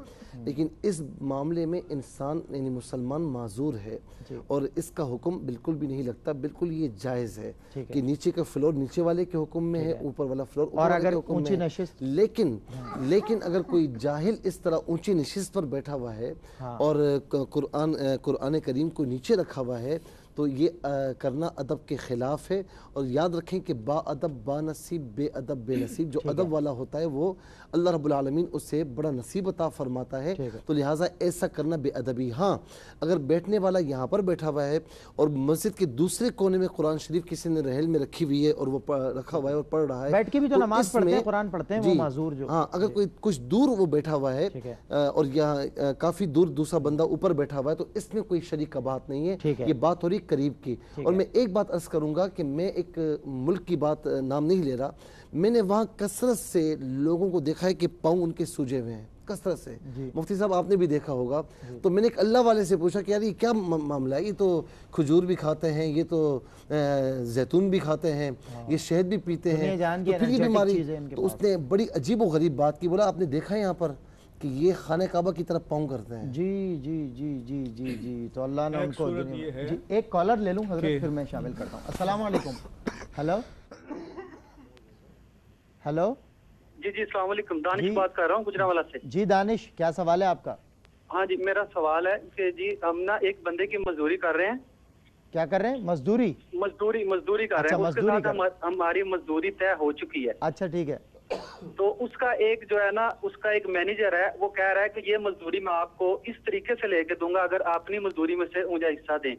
لیکن اس معاملے میں انسان یعنی مسلمان معذور ہے اور اس کا حکم بالکل بھی نہیں لگتا، بالکل یہ جائز ہے کہ نیچے کا فلور نیچے والے کے حکم میں ہے، اوپر والا فلور اوپر والے کے حکم میں ہے۔ لیکن اگر کوئی جاہل اس طرح اونچی نشست پر بیٹھا ہوا ہے اور قرآن کریم کو نیچے رکھا ہوا ہے تو یہ کرنا ادب کے خلاف ہے. اور یاد رکھیں کہ با ادب با نصیب، بے ادب بے نصیب. جو ادب والا ہوتا ہے وہ اللہ رب العالمین اسے بڑا نصیب عطا فرماتا ہے. تو لہٰذا ایسا کرنا بے ادبی. ہاں اگر بیٹھنے والا یہاں پر بیٹھا ہوا ہے اور مسجد کے دوسرے کونے میں قرآن شریف کسی نے رحل میں رکھی ہوئی ہے اور وہ رکھا ہوا ہے اور پڑھ رہا ہے، بیٹھ کے بھی تو نماز پڑھتے ہیں، قرآن پڑھتے ہیں وہ معذور جو. ہاں اگر کوئی کچھ دور وہ بیٹھا ہوا ہے اور یہاں کافی دور دوسرا بندہ اوپر بیٹھا ہوا ہے، تو اس میں کوئی شریک کا بات نہیں ہے. یہ بات ہو رہی قریب کی. اور میں ایک بات عرض کروں گا کہ میں ایک ملک کی بات نام نہیں لے رہا، میں نے وہاں کثرت سے لوگوں کو دیکھا ہے کہ پاؤں ان کے سوجے ہوئے ہیں کثرت سے. مفتی صاحب آپ نے بھی دیکھا ہوگا. تو میں نے ایک اللہ والے سے پوچھا کہ یار یہ کیا معاملہ ہے؟ یہ تو کھجور بھی کھاتے ہیں، یہ تو زیتون بھی کھاتے ہیں، یہ شہد بھی پیتے ہیں، تو پھر یہ بیماری. تو اس نے بڑی عجیب و غریب بات کی. بولا آپ نے دیکھا ہے یہاں پر کہ یہ خانہ کعبہ کی طرف پاؤں کرتے ہیں. جی جی جی جی جی جی. تو اللہ نے ان کو جی. ایک کالر لے لوں حضرت، پھر میں شامل کرتا ہوں. السلام علیکم. Hello hello. جی جی السلام علیکم. دانش بات کر رہا ہوں گجرانوالہ سے. جی دانش، کیا سوال ہے آپ کا؟ ہاں جی میرا سوال ہے کہ جی ہم نا ایک بندے کی مزدوری کر رہے ہیں. کیا کر رہے ہیں؟ مزدوری کر رہے ہیں. اس کے ساتھ ہماری مزدوری طے ہو چکی ہے. اچھا ٹھیک ہے. تو اس کا ایک جو ہے نا اس کا ایک مینیجر ہے، وہ کہہ رہا ہے کہ یہ مزدوری میں آپ کو اس طریقے سے لے کے دوں گا اگر آپ اپنی مزدوری میں سے مجھے حصہ دیں.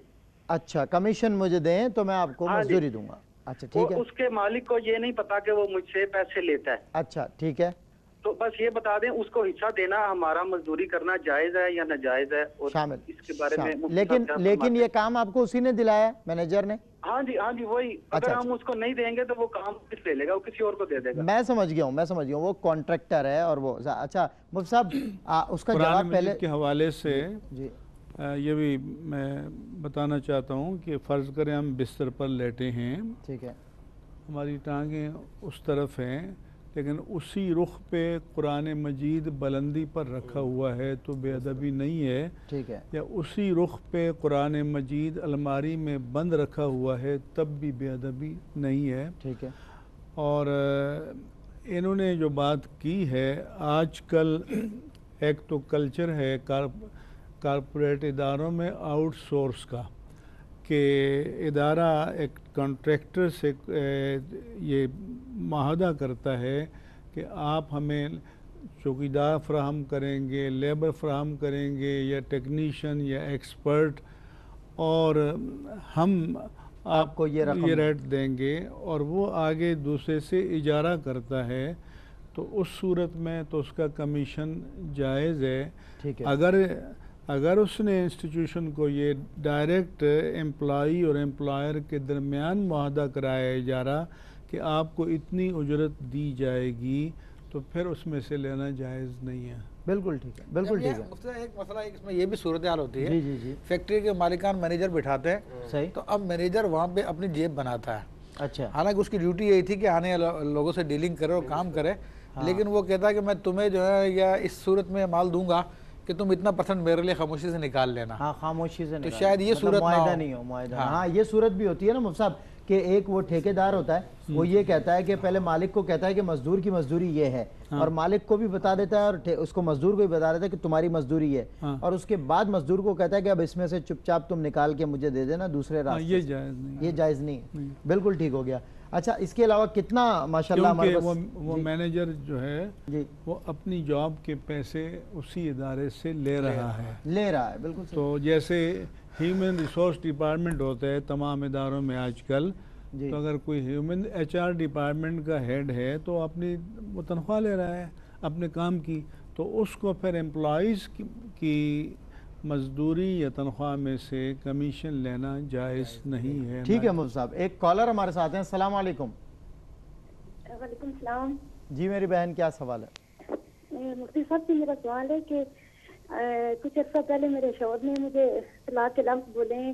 اچھا کمیشن مجھے دیں تو میں آپ کو مزدوری دوں گا. اچھا ٹھیک ہے. اس کے مالک کو یہ نہیں پتا کہ وہ مجھ سے پیسے لیتا ہے. اچھا ٹھیک ہے. تو بس یہ بتا دیں اس کو حصہ دینا ہمارا مزدوری کرنا جائز ہے یا ناجائز ہے، اور شامل اس کے بارے میں. لیکن یہ کام آپ کو اسی نے دلایا ہے، مینیجر نے؟ ہاں جی وہی. اگر ہم اس کو نہیں دیں گے تو وہ کام کس لے لے گا، وہ کسی اور کو دے دے گا. میں سمجھ گیا ہوں وہ کانٹریکٹر ہے. اور وہ اچھا مفتی صاحب اس کا جواب پہلے کے حوالے سے یہ بھی میں بتانا چاہتا ہوں کہ فرض کریں ہم بستر پر لیٹے ہیں، ٹھیک ہے، ہماری ٹانگیں اس طرف ہیں، لیکن اسی رخ پہ قرآن مجید بلندی پر رکھا ہوا ہے تو بے ادبی نہیں ہے. ٹھیک ہے. یا اسی رخ پہ قرآن مجید الماری میں بند رکھا ہوا ہے تب بھی بے ادبی نہیں ہے. ٹھیک ہے. اور انہوں نے جو بات کی ہے، آج کل ایک تو کلچر ہے کارپوریٹ اداروں میں آؤٹ سورس کا، کہ ادارہ ایک کانٹریکٹر سے یہ معاہدہ کرتا ہے کہ آپ ہمیں چوکیدار فراہم کریں گے، لیبر فراہم کریں گے، یا ٹیکنیشین یا ایکسپرٹ، اور ہم آپ کو یہ ریٹ دیں گے، اور وہ آگے دوسرے سے اجارہ کرتا ہے. تو اس صورت میں تو اس کا کمیشن جائز ہے. اگر اس نے انسٹیٹیوشن کو یہ ڈائریکٹ امپلائی اور امپلائر کے درمیان معاہدہ کرایا اجارہ کہ آپ کو اتنی اجرت دی جائے گی، تو پھر اس میں سے لینا جائز نہیں ہے. بالکل ٹھیک ہے، بالکل ٹھیک ہے. ایک مسئلہ اس میں یہ بھی صورتحال ہوتی ہے، فیکٹری کے مالکان مینیجر بٹھاتے ہیں. صحیح. تو اب مینیجر وہاں پہ اپنی جیب بناتا ہے. اچھا. حالانکہ اس کی ڈیوٹی یہی تھی کہ آنے لوگوں سے ڈیلنگ کرے اور کام کرے، لیکن وہ کہتا ہے کہ میں تمہیں جو ہے یا اس صورت میں مال دوں گا کہ تم اتنا پرسنٹ میرے لیے خاموشی سے نکال لینا. ہاں خاموشی سے، تو شاید یہ صورت معاہدہ نہیں ہو. معاہدہ ہاں یہ صورت بھی ہوتی ہے نا مفتی صاحب، کہ ایک وہ ٹھیکیدار ہوتا ہے، وہ یہ کہتا ہے کہ پہلے مالک کو کہتا ہے کہ مزدور کی مزدوری یہ ہے، اور مالک کو بھی بتا دیتا ہے اور اس کو مزدور کو بھی بتا دیتا ہے کہ تمہاری مزدوری ہے، اور اس کے بعد مزدور کو کہتا ہے کہ اب اس میں سے چپ چاپ تم نکال کے مجھے دے دینا دوسرے راستے. یہ جائز نہیں ہے. بالکل ٹھیک ہو گیا. اچھا اس کے علاوہ کتنا ماشاءاللہ ہمارے وہ مینیجر جو ہے وہ اپنی جاب کے پیسے اسی ادارے سے لے رہا ہے. بالکل. تو جیسے ہیومن ریسورس ڈپارٹمنٹ ہوتا ہے تمام اداروں میں آج کل، تو اگر کوئی ہیومن ایچ آر ڈپارٹمنٹ کا ہیڈ ہے تو اپنی وہ تنخواہ لے رہا ہے اپنے کام کی، تو اس کو پھر امپلائیز کی مزدوری یا تنخواہ میں سے کمیشن لینا جائز نہیں ہے. ٹھیک ہے مفتی صاحب. ایک کالر ہمارے ساتھ ہیں. السلام علیکم. وعلیکم السلام. جی میری بہن کیا سوال ہے؟ مفتی صاحب سے میرا سوال ہے کہ کچھ عرصہ پہلے میرے شوہر نے مجھے طلاق کے لفظ بولے ہیں.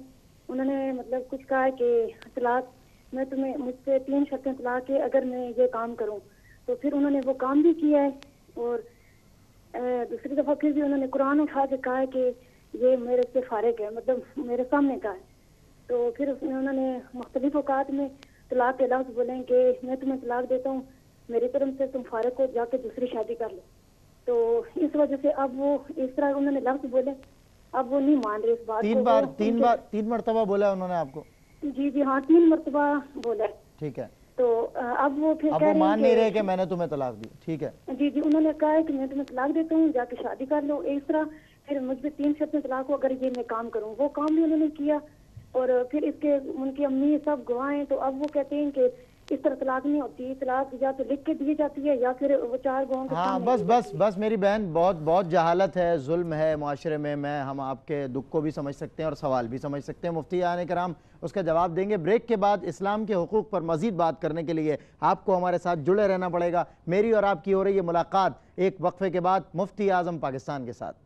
انہوں نے مطلب کچھ کہا کہ طلاق میں تمہیں مجھ سے 3 شرطیں طلاق کے اگر میں یہ کام کروں، تو پھر انہوں نے وہ کام بھی کیا ہے، اور دوسری دفعہ پھر بھی انہوں نے قرآن اٹھا کے کہا ہے کہ یہ میرے سے فارغ ہے، مطلب میرے سامنے کا ہے. تو پھر انہوں نے مختلف اوقات میں طلاق کے لفظ بولے ہیں کہ میں تمہیں طلاق دیتا ہوں، میری طرف سے تم فارغ ہو، جا کے دوسری شادی کر لو. تو اس وجہ سے اب وہ اس طرح انہوں نے لفظ بولے اب وہ نہیں مان رہے اس بات کو. تین مرتبہ بولا ہے انہوں نے آپ کو؟ جی جی ہاں 3 مرتبہ بولا ہے. ٹھیک ہے. تو اب وہ پھر مان نہیں رہے کہ میں نے تمہیں طلاق دی. ٹھیک ہے. جی جی انہوں نے کہا ہے کہ میں تمہیں طلاق دیتا ہوں، جا کے شادی کر لو. اس طرح پھر مجھ پہ 3 شرطیں طلاق ہو اگر یہ میں کام کروں. وہ کام بھی انہوں نے کیا اور پھر اس کے ان کی امی سب گواہ ہیں. تو اب وہ کہتے ہیں کہ اس طرح طلاق نہیں ہوتی، طلاق یا تو لکھ کے دی جاتی ہے یا پھر وہ 4 گواہوں کے سامنے. بس میری بہن، بہت جہالت ہے، ظلم ہے معاشرے میں. ہم آپ کے دکھ کو بھی سمجھ سکتے ہیں اور سوال بھی سمجھ سکتے ہیں. مفتیان کرام اس کا جواب دیں گے. بریک کے بعد اسلام کے حقوق پر مزید بات کرنے کے لیے آپ کو ہمارے ساتھ جڑے رہنا پڑے گا. میری اور آپ کی ہو رہی ہے ملاقات ایک وقفے کے بعد مفتی اعظم پاکستان کے ساتھ.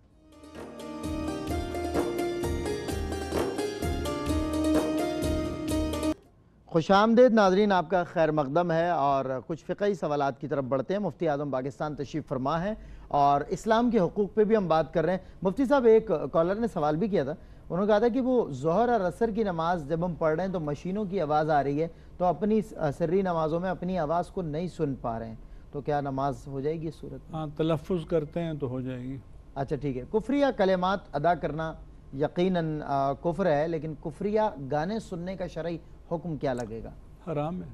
خوش آمدید ناظرین، آپ کا خیر مقدم ہے اور کچھ فقہی سوالات کی طرف بڑھتے ہیں. مفتی اعظم پاکستان تشریف فرما ہے اور اسلام کے حقوق پہ بھی ہم بات کر رہے ہیں. مفتی صاحب، ایک کالر نے سوال بھی کیا تھا. انہوں نے کہا تھا کہ وہ ظہر اور عصر کی نماز جب ہم پڑھ رہے ہیں تو مشینوں کی آواز آ رہی ہے، تو اپنی سری نمازوں میں اپنی آواز کو نہیں سن پا رہے ہیں، تو کیا نماز ہو جائے گی اس صورت میں؟ ہاں، تلفظ کرتے ہیں تو ہو جائے گی. اچھا ٹھیک ہے. کفریہ کلمات ادا کرنا یقیناً کفر ہے، لیکن کفریہ گانے سننے کا شرعی حکم کیا لگے گا؟ حرام ہے.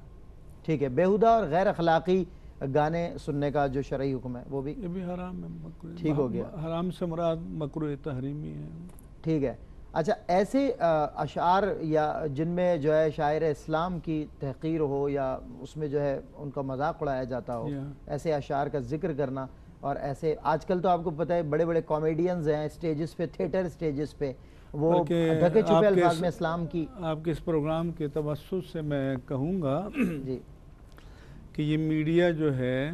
ٹھیک ہے. بیہودہ اور غیر اخلاقی گانے سننے کا جو شرعی حکم ہے وہ بھی؟ یہ بھی حرام ہے. ٹھیک ہو گیا. حرام سے مراد مکروہ تحریمی ہے. ٹھیک ہے. اچھا، ایسے اشعار یا جن میں جو ہے شاعر اسلام کی تحقیر ہو یا اس میں جو ہے ان کا مذاق اڑایا جاتا ہو، ایسے اشعار کا ذکر کرنا، اور ایسے آج کل تو آپ کو پتہ ہے بڑے بڑے کامیڈینز ہیں اسٹیجز پہ، تھیٹر اسٹیجز پہ، وہ ڈھکے چھپے الفاظ میں اسلام کی. آپ کے اس پروگرام کے توسط سے میں کہوں گا جی کہ یہ میڈیا جو ہے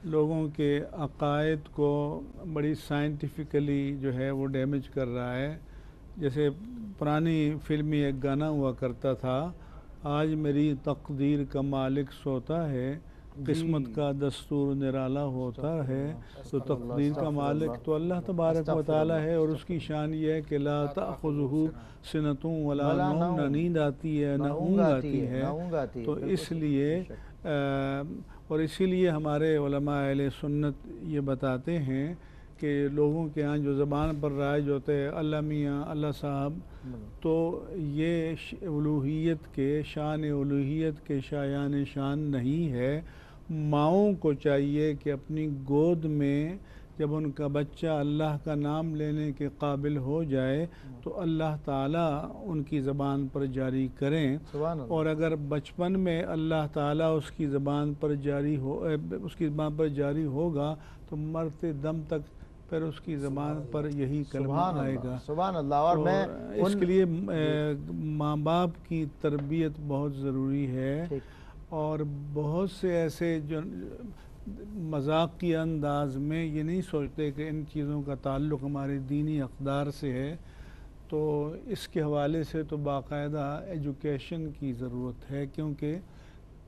لوگوں کے عقائد کو بڑی سائنٹیفکلی جو ہے وہ ڈیمیج کر رہا ہے. جیسے پرانی فلمی ایک گانا ہوا کرتا تھا، آج میری تقدیر کا مالک سوتا ہے، قسمت کا دستور نرالا ہوتا ہے. تو تقدیر کا مالک تو اللہ تبارک و تعالی ہے، اور اس کی شان یہ ہے کہ لا تأخذہ سنۃ ولا نوم، نہ نیند آتی ہے نہ اونگ آتی ہے. تو اس لیے اور اسی لیے ہمارے علماء اہل سنت یہ بتاتے ہیں کہ لوگوں کے ہاں جو زبان پر رائج ہوتے ہیں اللہ میاں اللہ صاحب، تو یہ الوہیت کے شان الوہیت کے شایان شان نہیں ہے. ماؤں کو چاہیے کہ اپنی گود میں جب ان کا بچہ اللہ کا نام لینے کے قابل ہو جائے تو اللہ تعالیٰ ان کی زبان پر جاری کریں. اور اگر بچپن میں اللہ تعالیٰ اس کی زبان پر جاری ہوگا تو مرتے دم تک پھر اس کی زبان پر یہی کلمہ آئے گا. سبحان اللہ. اور میں اس کے لیے ماں باپ کی تربیت بہت ضروری ہے. اور بہت سے ایسے جو مذاقی انداز میں یہ نہیں سوچتے کہ ان چیزوں کا تعلق ہمارے دینی اقدار سے ہے، تو اس کے حوالے سے تو باقاعدہ ایجوکیشن کی ضرورت ہے، کیونکہ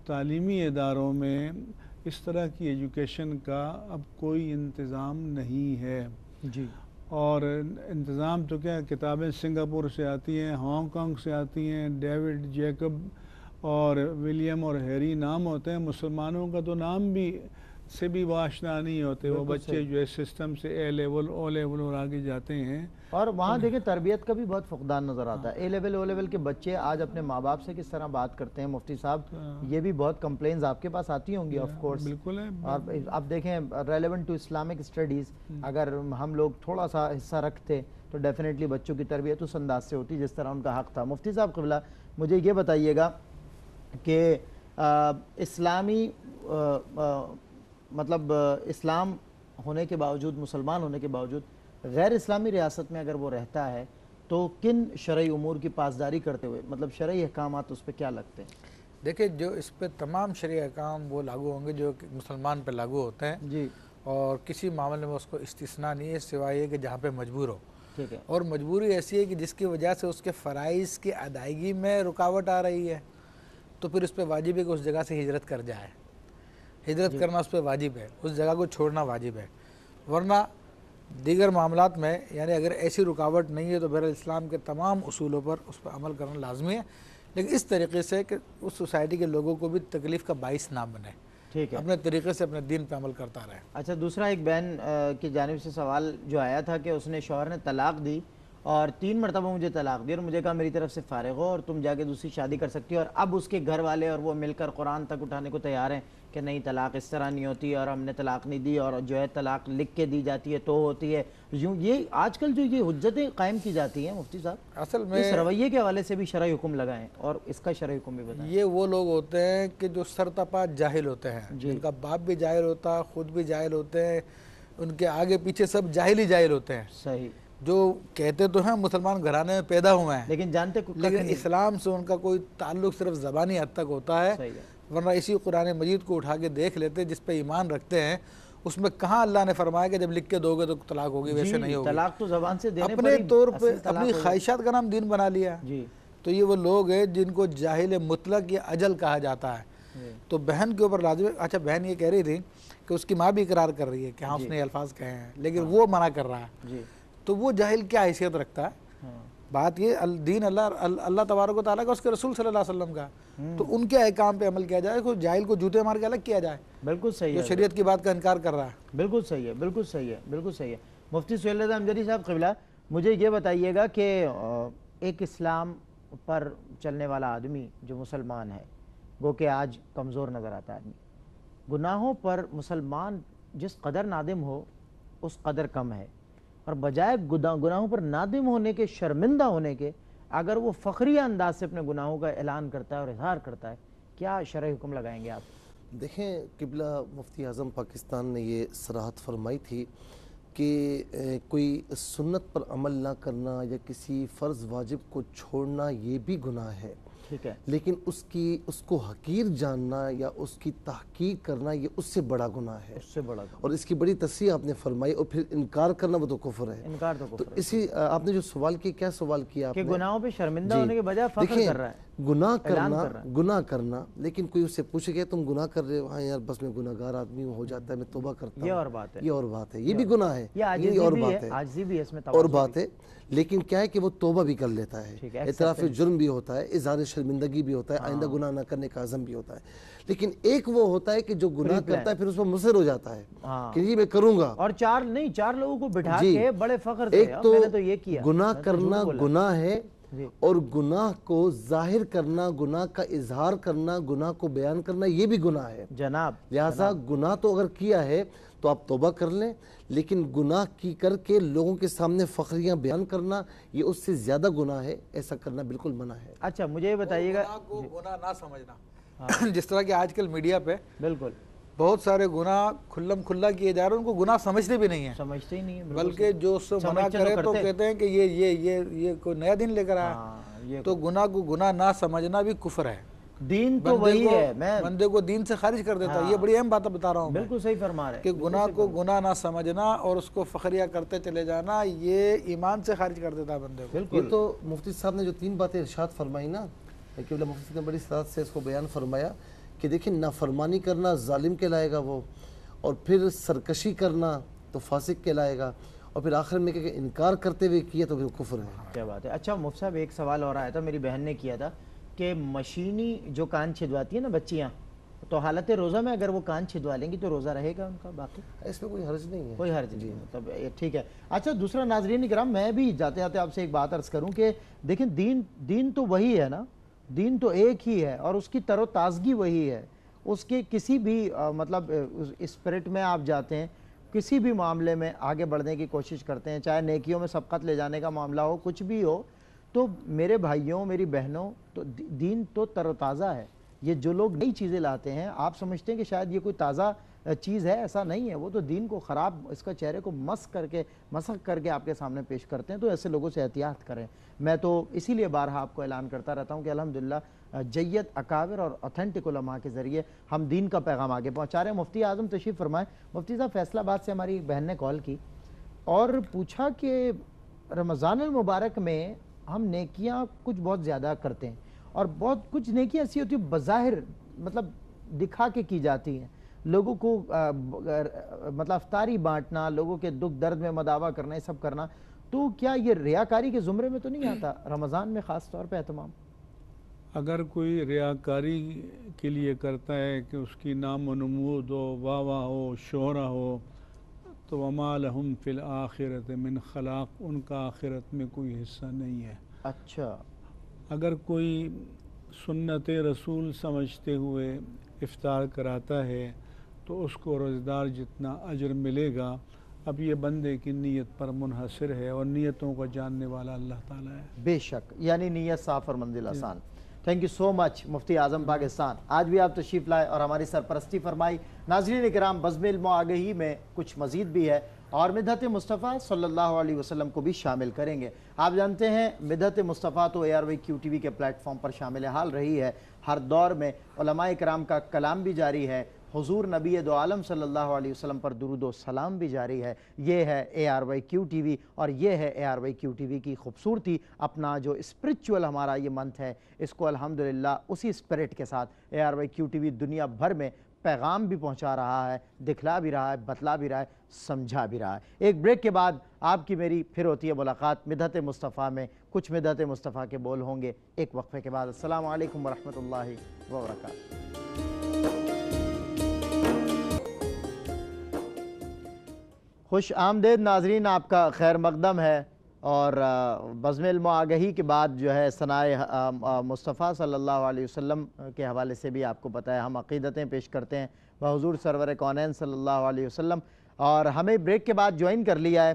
تعلیمی اداروں میں اس طرح کی ایجوکیشن کا اب کوئی انتظام نہیں ہے. جی. اور انتظام تو کیا، کتابیں سنگاپور سے آتی ہیں، ہانگ کانگ سے آتی ہیں، ڈیوڈ جیکب اور ولیم اور ہیری نام ہوتے ہیں. مسلمانوں کا تو نام بھی سے بھی واشنا نہیں ہوتے. وہ بچے جو ہے سسٹم سے اے لیول او لیول اور آگے جاتے ہیں، اور وہاں دیکھیں تربیت کا بھی بہت فقدان نظر آتا ہے. اے لیول او لیول کے بچے آج اپنے ماں باپ سے کس طرح بات کرتے ہیں مفتی صاحب، یہ بھی بہت کمپلینز آپ کے پاس آتی ہوں گی آف کورس. بالکل ہے. اور آپ دیکھیں ریلیونٹ ٹو اسلامک اسٹڈیز اگر ہم لوگ تھوڑا سا حصہ رکھتے تو ڈیفینیٹلی بچوں کی تربیت اس انداز سے ہوتی جس طرح ان کا حق تھا. مفتی صاحب قبلہ، مجھے یہ بتائیے گا کہ اسلامی مطلب اسلام ہونے کے باوجود، مسلمان ہونے کے باوجود غیر اسلامی ریاست میں اگر وہ رہتا ہے تو کن شرعی امور کی پاسداری کرتے ہوئے، مطلب شرعی احکامات اس پہ کیا لگتے ہیں؟ دیکھیں، جو اس پہ تمام شرعی احکام وہ لاگو ہوں گے جو مسلمان پہ لاگو ہوتے ہیں. جی. اور کسی معاملے میں اس کو استثناء نہیں ہے سوائے یہ کہ جہاں پہ مجبور ہو. ٹھیک ہے. اور مجبوری ایسی ہے کہ جس کی وجہ سے اس کے فرائض کی ادائیگی میں رکاوٹ آ رہی ہے، تو پھر اس پہ واجب ہے کہ اس جگہ سے ہجرت کر جائے. ہجرت کرنا اس پہ واجب ہے، اس جگہ کو چھوڑنا واجب ہے. ورنہ دیگر معاملات میں یعنی اگر ایسی رکاوٹ نہیں ہے تو بہرحال اسلام کے تمام اصولوں پر اس پر عمل کرنا لازمی ہے، لیکن اس طریقے سے کہ اس سوسائٹی کے لوگوں کو بھی تکلیف کا باعث نہ بنے. ٹھیک ہے. اپنے طریقے سے اپنے دین پہ عمل کرتا رہے. اچھا، دوسرا ایک بہن کی جانب سے سوال جو آیا تھا کہ اس نے شوہر نے طلاق دی اور 3 مرتبہ مجھے طلاق دی اور مجھے کہا میری طرف سے فارغ ہو اور تم جا کے دوسری شادی کر سکتی ہو، اور اب اس کے گھر والے اور وہ مل کر قرآن تک اٹھانے کو تیار ہیں کہ نہیں طلاق اس طرح نہیں ہوتی اور ہم نے طلاق نہیں دی، اور جو ہے طلاق لکھ کے دی جاتی ہے تو ہوتی ہے. یوں یہ آج کل جو یہ حجتیں قائم کی جاتی ہیں مفتی صاحب، اصل میں اس رویے کے حوالے سے بھی شرعی حکم لگائیں اور اس کا شرعی حکم بھی بتائیں. یہ وہ لوگ ہوتے ہیں کہ جو سرتپا جاہل ہوتے ہیں، جن کا باپ بھی جاہل ہوتا ہے، خود بھی جاہل ہوتے ہیں، ان کے آگے پیچھے سب جاہل ہی جاہل ہوتے ہیں. صحیح. جو کہتے تو ہیں مسلمان گھرانے میں پیدا ہوئے ہیں لیکن جانتے لیکن اسلام سے ان کا کوئی تعلق صرف زبانی حد تک ہوتا ہے. ورنہ اسی قرآن مجید کو اٹھا کے دیکھ لیتے جس پہ ایمان رکھتے ہیں، اس میں کہاں اللہ نے فرمایا کہ جب لکھ کے دو گے تو طلاق ہوگی، ویسے نہیں ہوگی. طلاق تو زبان سے دینے اپنے طور پہ اپنی خواہشات کا نام دین بنا لیا. تو یہ وہ لوگ ہیں جن کو جاہل مطلق یا اجل کہا جاتا ہے. تو بہن کے اوپر لازم. اچھا بہن یہ کہہ رہی تھی کہ اس کی ماں بھی اقرار کر رہی ہے کہ ہاں اس نے یہ الفاظ کہے ہیں لیکن وہ منع کر رہا ہے. تو وہ جاہل کیا حیثیت رکھتا ہے؟ بات یہ دین اللہ تبارک و تعالیٰ کا، اس کے رسول صلی اللہ علیہ وسلم کا، تو ان کے احکام پہ عمل کیا جائے. کوئی جاہل کو جوتے مار کے الگ کیا جائے. بالکل صحیح ہے. جو شریعت کی بات کا انکار کر رہا ہے. بالکل صحیح ہے. بالکل صحیح ہے. بالکل صحیح ہے. مفتی سہیل رضا امجدی صاحب قبلہ، مجھے یہ بتائیے گا کہ ایک اسلام پر چلنے والا آدمی جو مسلمان ہے، گو کہ آج کمزور نظر آتا ہے آدمی، گناہوں پر مسلمان جس قدر نادم ہو اس قدر کم ہے، اور بجائے گناہوں پر نادم ہونے کے، شرمندہ ہونے کے، اگر وہ فخریہ انداز سے اپنے گناہوں کا اعلان کرتا ہے اور اظہار کرتا ہے، کیا شرعی حکم لگائیں گے آپ؟ دیکھیں قبلہ، مفتی اعظم پاکستان نے یہ صراحت فرمائی تھی کہ کوئی سنت پر عمل نہ کرنا یا کسی فرض واجب کو چھوڑنا یہ بھی گناہ ہے، لیکن اس کو حقیر جاننا یا اس کی تحقیق کرنا یہ اس سے بڑا گناہ ہے. اور اس کی بڑی تصریح آپ نے فرمائی. اور پھر انکار کرنا وہ تو کفر ہے. انکار تو کفر ہے. اسی آپ نے جو سوال کیا، کیا سوال کیا آپ نے؟ کہ گناہوں پہ شرمندہ ہونے کے بجائے فخر کر رہا ہے. گناہ کرنا لیکن کوئی اس سے پوچھے کہ تم گناہ کر رہے ہو؟ ہاں یار بس میں گناہ گار آدمی ہو جاتا ہے، میں توبہ کرتا ہوں. یہ اور بات ہے. یہ اور بات ہے. یہ بھی گناہ ہے. یہ اور بات ہے. عاجزی بھی ہے اس میں. اور بات ہے. لیکن کیا ہے کہ وہ توبہ بھی کر لیتا ہے، اعتراف جرم بھی ہوتا ہے، اظہار شرمندگی بھی ہوتا ہے، آئندہ گناہ نہ کرنے کا عزم بھی ہوتا ہے. لیکن ایک وہ ہوتا ہے کہ جو گناہ کرتا ہے پھر اس پر مصر ہو جاتا ہے کہ یہ میں کروں گا، اور چار لوگوں کو بٹھا کے بڑے فخر سے ایک میں نے تو یہ کیا. گناہ کرنا گناہ ہے، اور گناہ کو ظاہر کرنا، گناہ کا اظہار کرنا، گناہ کو بیان کرنا یہ بھی گناہ ہے جناب. لہٰذا گناہ تو اگر کیا ہے تو آپ توبہ کر لیں، لیکن گناہ کی کر کے لوگوں کے سامنے فخریاں بیان کرنا یہ اس سے زیادہ گناہ ہے. ایسا کرنا بالکل منع ہے. اچھا مجھے یہ بتائیے گا، گناہ کو گناہ نہ سمجھنا. جس طرح کہ آج کل میڈیا پہ بالکل بہت سارے گناہ کھلم کھلا کیے جا رہے ہیں، ان کو گناہ سمجھتے بھی نہیں ہیں. سمجھتے ہی نہیں ہیں. بلکہ جو اس سے منع کرے تو کہتے ہیں کہ یہ کوئی نیا دین لے کر آیا. تو گناہ کو گناہ نہ سمجھنا بھی کفر ہے. دین تو وہی ہے، بندے کو دین سے خارج کر دیتا ہے. یہ بڑی اہم بات بتا رہا ہوں. بالکل صحیح فرما رہے ہیں کہ گناہ کو گناہ نہ سمجھنا اور اس کو فخریہ کرتے چلے جانا یہ ایمان سے خارج کر دیتا ہے بندے کو. یہ تو مفتی صاحب نے جو 3 باتیں ارشاد فرمائی نا، قبلہ مفتی صاحب نے بڑی صراحت سے اس کو بیان فرمایا کہ دیکھیں نافرمانی کرنا ظالم کہلائے گا وہ، اور پھر سرکشی کرنا تو فاسق کہلائے گا، اور پھر آخر میں کہ انکار کرتے ہوئے کیا تو پھر کفر ہے. کیا بات ہے. اچھا مفتی صاحب ایک سوال اور آیا تھا، میری بہن نے کیا تھا کہ مشینی جو کان چھدواتی ہیں نا بچیاں، تو حالت روزہ میں اگر وہ کان چھدوا لیں گی تو روزہ رہے گا ان کا باقی؟ اس میں کوئی حرج نہیں ہے. کوئی حرج نہیں. مطلب ٹھیک ہے. اچھا دوسرا ناظرین کرام، میں بھی جاتے جاتے آپ سے ایک بات عرض کروں کہ دیکھیں دین تو وہی ہے نا، دین تو ایک ہی ہے اور اس کی تر و تازگی وہی ہے. اس کے کسی بھی مطلب اسپرٹ میں آپ جاتے ہیں، کسی بھی معاملے میں آگے بڑھنے کی کوشش کرتے ہیں، چاہے نیکیوں میں سبقت لے جانے کا معاملہ ہو، کچھ بھی ہو، تو میرے بھائیوں میری بہنوں تو دین تو تر و تازہ ہے. یہ جو لوگ نئی چیزیں لاتے ہیں آپ سمجھتے ہیں کہ شاید یہ کوئی تازہ چیز ہے، ایسا نہیں ہے. وہ تو دین کو خراب، اس کا چہرے کو مسخ کر کے آپ کے سامنے پیش کرتے ہیں. تو ایسے لوگوں سے احتیاط کریں. میں تو اسی لیے بارہا آپ کو اعلان کرتا رہتا ہوں کہ الحمدللہ جید اکابر اور اوتھینٹک علماء کے ذریعے ہم دین کا پیغام آگے پہنچا رہے ہیں. مفتی اعظم تشریف فرمائیں. مفتی صاحب فیصل آباد سے ہماری بہن نے کال کی اور پوچھا کہ رمضان المبارک میں ہم نیکیاں کچھ بہت زیادہ کرتے ہیں، اور بہت کچھ نیکیاں ایسی ہوتی ہیں بظاہر مطلب دکھا کے کی جاتی ہیں، لوگوں کو مطلب افطاری بانٹنا، لوگوں کے دکھ درد میں مداوا کرنا، یہ سب کرنا. تو کیا یہ ریاکاری کے زمرے میں تو نہیں آتا رمضان میں خاص طور پہ اہتمام؟ اگر کوئی ریاکاری کے لیے کرتا ہے کہ اس کی نام و نمود ہو، واہ واہ ہو، شہرہ ہو، تو وما لہم فی الآخرۃ من خلاق، ان کا آخرت میں کوئی حصہ نہیں ہے۔ اچھا، اگر کوئی سنت رسول سمجھتے ہوئے افطار کراتا ہے تو اس کو روزدار جتنا اجر ملے گا۔ اب یہ بندے کی نیت پر منحصر ہے، اور نیتوں کو جاننے والا اللہ تعالیٰ ہے۔ بے شک، یعنی نیت صاف اور منزل آسان۔ تھینک یو سو مچ مفتی اعظم پاکستان، آج بھی آپ تشریف لائے اور ہماری سرپرستی فرمائی۔ ناظرین کرام، بزم علم و آگہی میں کچھ مزید بھی ہے، اور مدحت مصطفیٰ صلی اللہ علیہ وسلم کو بھی شامل کریں گے۔ آپ جانتے ہیں مدحت مصطفیٰ تو ARY QTV کے پلیٹ فارم پر شامل حال رہی ہے۔ ہر دور میں علماء کرام کا کلام بھی جاری ہے، حضور نبی دو عالم صلی اللہ علیہ وسلم پر درود و سلام بھی جاری ہے۔ یہ ہے ARY QTV، اور یہ ہے ARY QTV کی خوبصورتی۔ اپنا جو اسپرچول ہمارا یہ منتھ ہے، اس کو الحمدللہ اسی اسپرٹ کے ساتھ ARY QTV دنیا بھر میں پیغام بھی پہنچا رہا ہے، دکھلا بھی رہا ہے، بتلا بھی رہا ہے، سمجھا بھی رہا ہے۔ ایک بریک کے بعد آپ کی میری پھر ہوتی ہے ملاقات مدحت مصطفیٰ میں، کچھ مدحت مصطفیٰ کے بول ہوں گے ایک وقفے کے بعد۔ السلام علیکم ورحمۃ اللہ وبرکاتہ۔ خوش آمدید ناظرین، آپ کا خیر مقدم ہے، اور بزم علم و آگہی کے بعد جو ہے ثنائے مصطفیٰ صلی اللہ علیہ وسلم کے حوالے سے بھی آپ کو پتہ ہے ہم عقیدتیں پیش کرتے ہیں بحضور سرور کونین صلی اللہ علیہ وسلم۔ اور ہمیں بریک کے بعد جوائن کر لیا ہے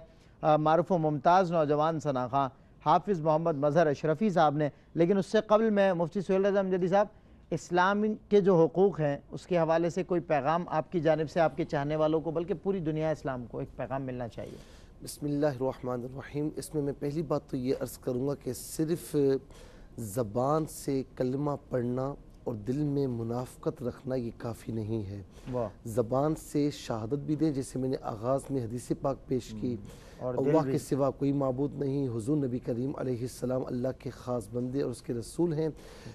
معروف و ممتاز نوجوان ثناخواں حافظ محمد مظہر اشرفی صاحب نے، لیکن اس سے قبل میں مفتی سہیل رضا امجدی صاحب، اسلام کے جو حقوق ہیں اس کے حوالے سے کوئی پیغام آپ کی جانب سے آپ کے چاہنے والوں کو، بلکہ پوری دنیا اسلام کو ایک پیغام ملنا چاہیے؟ بسم اللہ الرحمن الرحیم۔ اس میں پہلی بات تو یہ عرض کروں گا کہ صرف زبان سے کلمہ پڑھنا اور دل میں منافقت رکھنا یہ کافی نہیں ہے۔ زبان سے شہادت بھی دیں، جیسے میں نے آغاز میں حدیث پاک پیش کی، اللہ کے سوا کوئی معبود نہیں، حضور نبی کریم علیہ السلام اللہ کے خاص بندے اور اس کے رسول ہیں۔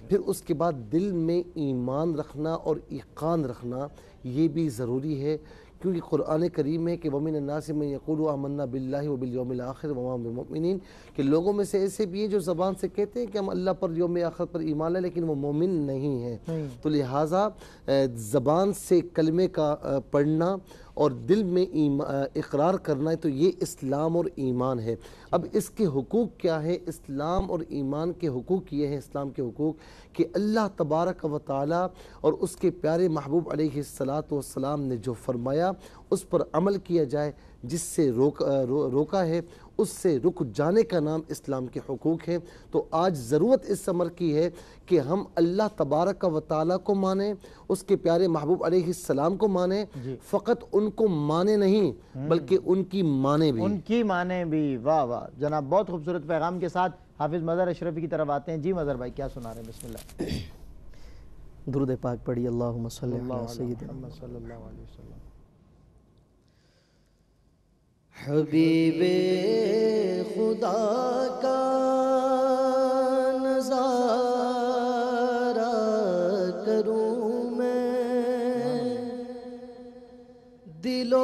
پھر اس کے بعد دل میں ایمان رکھنا اور یقین رکھنا یہ بھی ضروری ہے، کیونکہ قرآن کریم ہے کہ وَمِنَ النَّاسِ مَن يَقُولُ آمَنَّا بِاللَّهِ وَبِالْيَوْمِ الْآخِرِ وَمَا هُم بِمُؤْمِنِينَ، کہ لوگوں میں سے ایسے بھی ہیں جو زبان سے کہتے ہیں کہ ہم اللہ پر یوم آخر پر ایمان لیں، لیکن وہ مومن نہیں ہیں۔ تو لہٰذا زبان سے کلمے کا پڑھنا اور دل میں اقرار کرنا ہے، تو یہ اسلام اور ایمان ہے۔ اب اس کے حقوق کیا ہے؟ اسلام اور ایمان کے حقوق یہ ہیں، اسلام کے حقوق، کہ اللہ تبارک و تعالی اور اس کے پیارے محبوب علیہ السلام نے جو فرمایا اس پر عمل کیا جائے، جس سے روکا ہے اس سے رک جانے کا نام اسلام کے حقوق ہے۔ تو آج ضرورت اس امر کی ہے کہ ہم اللہ تبارک و تعالی کو مانیں، اس کے پیارے محبوب علیہ السلام کو مانیں، فقط ان کو مانے نہیں بلکہ ان کی مانے بھی، ان کی مانے بھی۔ واہ واہ جناب، بہت خوبصورت پیغام کے ساتھ حافظ مظہر اشرفی کی طرف آتے ہیں۔ جی مظہر بھائی کیا سنا رہے ہیں؟ بسم اللہ، درود پاک پڑھی، اللہم صلی علی سیدنا محمد صلی اللہ علیہ وسلم۔ حبیب خدا کا نظارہ کروں میں، دل و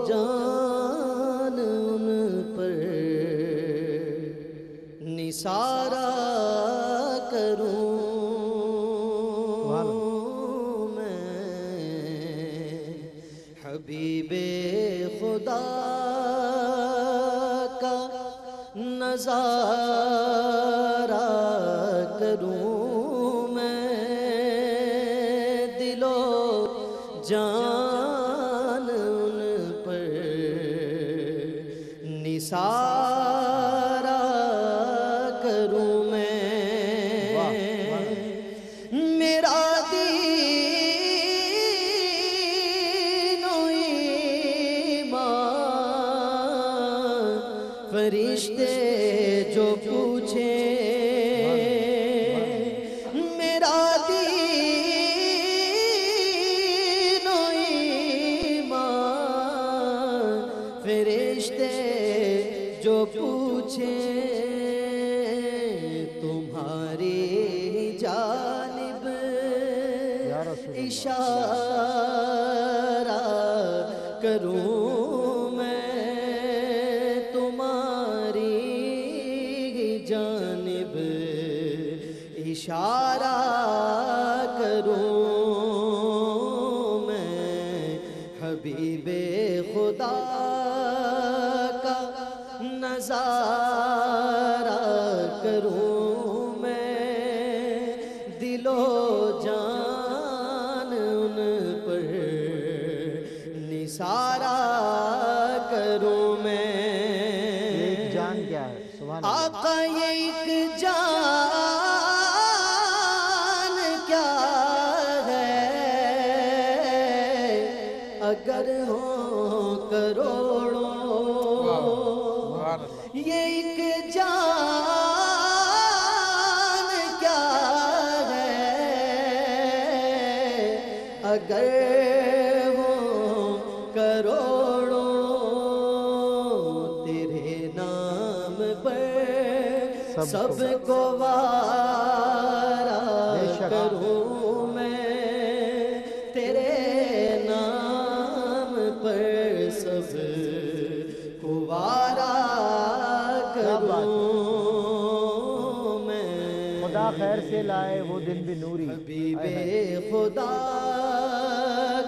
جان ان پر نثارہ کروں میں، حبیب خدا نظارہ کروں میں، دل و جان ان پر نثارہ کروں میں، میرا دین و ایمان فرشتے جو پوچھیں، میرا دین و ایمان فرشتے جو پوچھیں، تمہاری جانب اشارہ کروں میں، جانب اشارہ کروں میں، حبیب خدا نظارہ کروں میں دل و جان ان پر نثارہ کروں میں. ایک جان کیا ہے؟ سبحان اللہ. آقا یہ ایک جان کیا ہے اگر ہو کروڑوں. یہ ایک جان کیا ہے اگر ہو کروڑوں. تیرے نام پر سب کو وارا کروں میں. تیرے نام پر سب کو وارا کروں میں. خدا خیر سے لائے وہ دن بھی نوری. حبیب خدا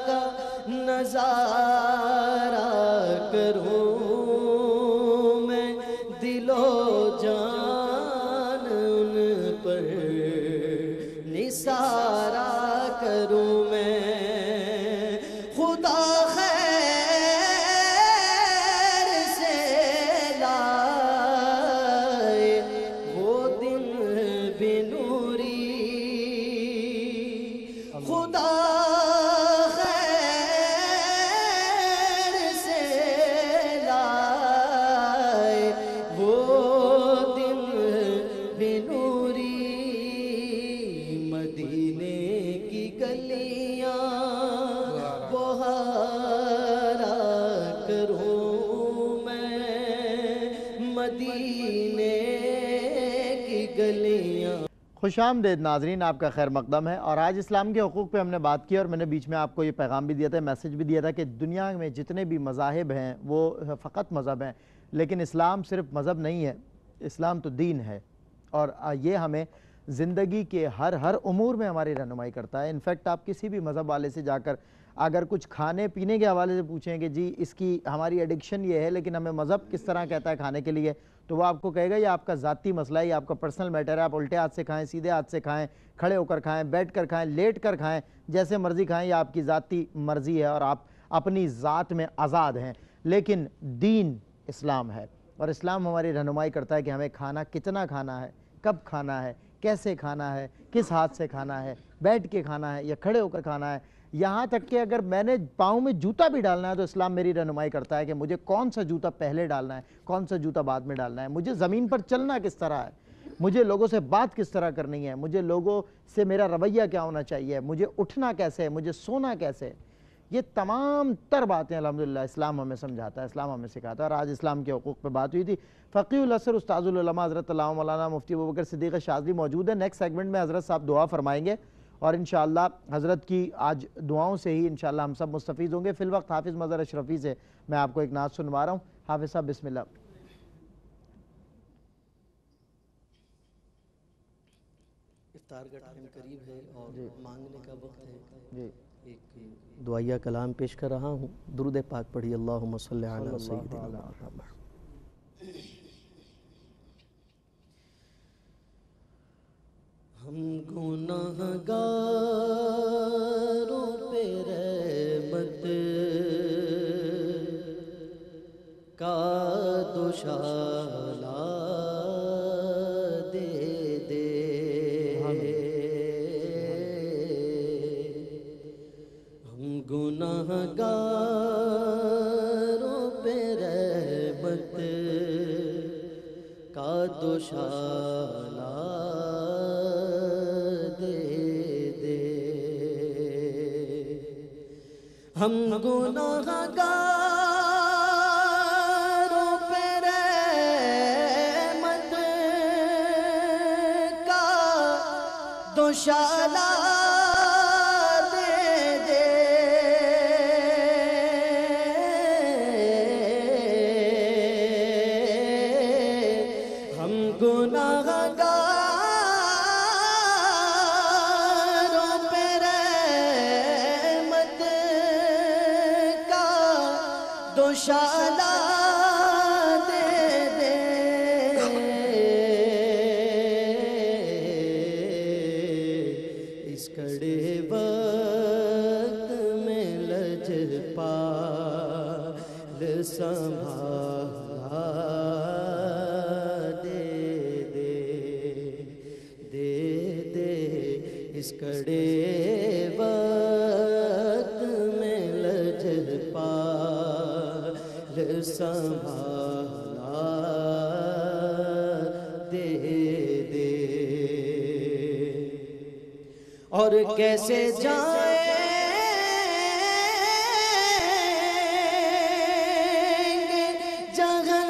کا نظارہ کروں میں دل و جان ان پر نثارہ کروں میں. خدا خیر سے لائے وہ دن بھی نوری. خدا خیر سے لائے وہ دن بھی نوری. مدینے کی گلیاں بہارا کروں میں. مدینے کی گلیاں. خوش آمدید ناظرین، آپ کا خیر مقدم ہے. اور آج اسلام کے حقوق پہ ہم نے بات کی اور میں نے بیچ میں آپ کو یہ پیغام بھی دیا تھا، میسج بھی دیا تھا کہ دنیا میں جتنے بھی مذاہب ہیں وہ فقط مذہب ہیں، لیکن اسلام صرف مذہب نہیں ہے، اسلام تو دین ہے. اور یہ ہمیں زندگی کے ہر امور میں ہماری رہنمائی کرتا ہے. انفیکٹ آپ کسی بھی مذہب والے سے جا کر اگر کچھ کھانے پینے کے حوالے سے پوچھیں کہ جی اس کی ہماری ایڈکشن یہ ہے لیکن ہمیں مذہب کس طرح کہتا ہے کھانے کے لیے، تو وہ آپ کو کہے گا یہ آپ کا ذاتی مسئلہ ہے، یہ آپ کا پرسنل میٹر ہے. آپ الٹے ہاتھ سے کھائیں، سیدھے ہاتھ سے کھائیں، کھڑے ہو کر کھائیں، بیٹھ کر کھائیں، لیٹ کر کھائیں، جیسے مرضی کھائیں، یہ آپ کی ذاتی مرضی ہے اور آپ اپنی ذات میں آزاد ہیں. لیکن دین اسلام ہے اور اسلام ہماری رہنمائی کرتا ہے کہ ہمیں کھانا کتنا کھانا ہے، کب کھانا ہے، کیسے کھانا ہے، کس ہاتھ سے کھانا ہے، بیٹھ کے کھانا ہے یا کھڑے ہو کر کھانا ہے. یہاں تک کہ اگر میں نے پاؤں میں جوتا بھی ڈالنا ہے تو اسلام میری رہنمائی کرتا ہے کہ مجھے کون سا جوتا پہلے ڈالنا ہے، کون سا جوتا بعد میں ڈالنا ہے، مجھے زمین پر چلنا کس طرح ہے، مجھے لوگوں سے بات کس طرح کرنی ہے، مجھے لوگوں سے میرا رویہ کیا ہونا چاہیے، مجھے اٹھنا کیسے ہے، مجھے سونا کیسے ہے. یہ تمام تر باتیں الحمدللہ اسلام ہمیں سمجھاتا ہے، اسلام ہمیں سکھاتا ہے. اور آج اسلام کے حقوق پہ بات ہوئی تھی. فقیہ العصر استاذ العلماء حضرت علامہ مولانا مفتی ابوبکر صدیق شاذلی موجود ہے. نیکسٹ سیگمنٹ میں حضرت صاحب دعا فرمائیں گے اور انشاءاللہ حضرت کی آج دعاؤں سے ہی انشاءاللہ ہم سب مستفید ہوں گے. فی الوقت حافظ مظہر اشرفی سے میں آپ کو ایک نعت سنوا رہا ہوں. حافظ صاحب بسم اللہ. افطار کا ٹائم قریب ہے اور مانگنے کا وقت ہے. ایک دعائیہ کلام پیش کر رہا ہوں. درود پاک پڑھی. اللہم صلی علی سیدنا محمد. ہم گناہگاروں پہ رحمت کا دوشالہ دے دے. ہم گناہگاروں پہ رحمت کا دوشالہ ہم گناہگاروں پہ رحمت کا دوشالہ دے دے. ہم گناہگاروں پہ رحمت دوشالہ دے دے. سنبھالا دے دے دے دے اس کڑے وقت میں لجپال سنبھالا دے دے اور کیسے جائیں گے جہنم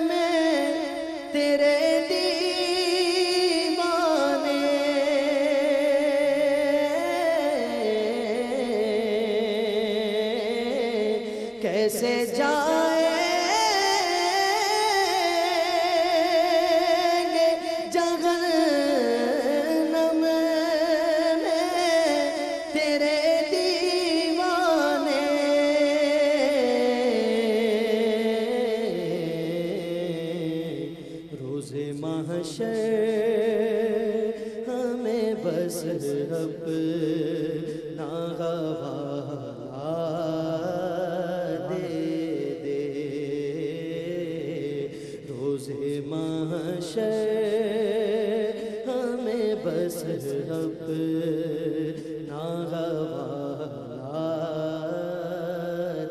میں تیرے دیوانے کیسے جائیں ہمیں بس اپنا حوالہ دے دے روز محشر ہمیں بس اپنا حوالہ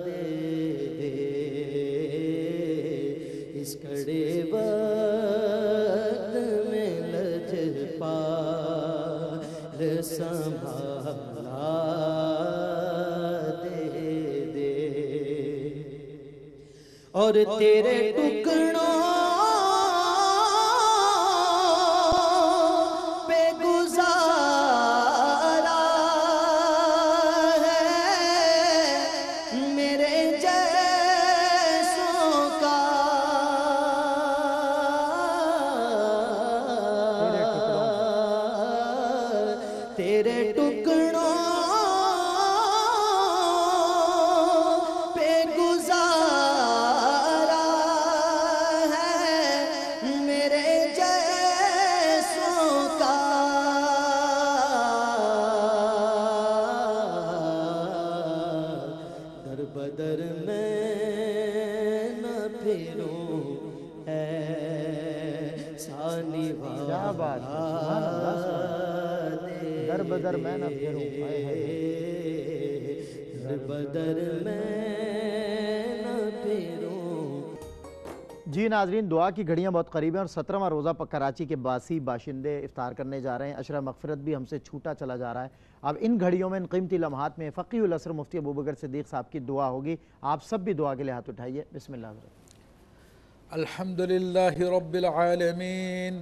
دے دے اس کڑے سنبھالا دے دے اور تیرے ٹکڑوں پہ گزارا ہے میرے جیسوں کا تیرے ٹکڑوں پہ گزارا ہے میرے جیسوں کا در بدر میں نہ پھروں ایسا نبھانا در بدر میں نہ پھروں در بدر میں نہ پھروں جی ناظرین، دعا کی گھڑیاں بہت قریب ہیں اور 17واں روزہ پر کراچی کے باسی باشندے افطار کرنے جا رہے ہیں۔ عشرہ مغفرت بھی ہم سے چھوٹا چلا جا رہا ہے۔ اب ان گھڑیوں میں، ان قیمتی لمحات میں فقیہ العصر مفتی ابوبکر صدیق صاحب کی دعا ہوگی۔ آپ سب بھی دعا کے لیے ہاتھ اٹھائیے۔ بسم اللہ الحمدللہ رب العالمین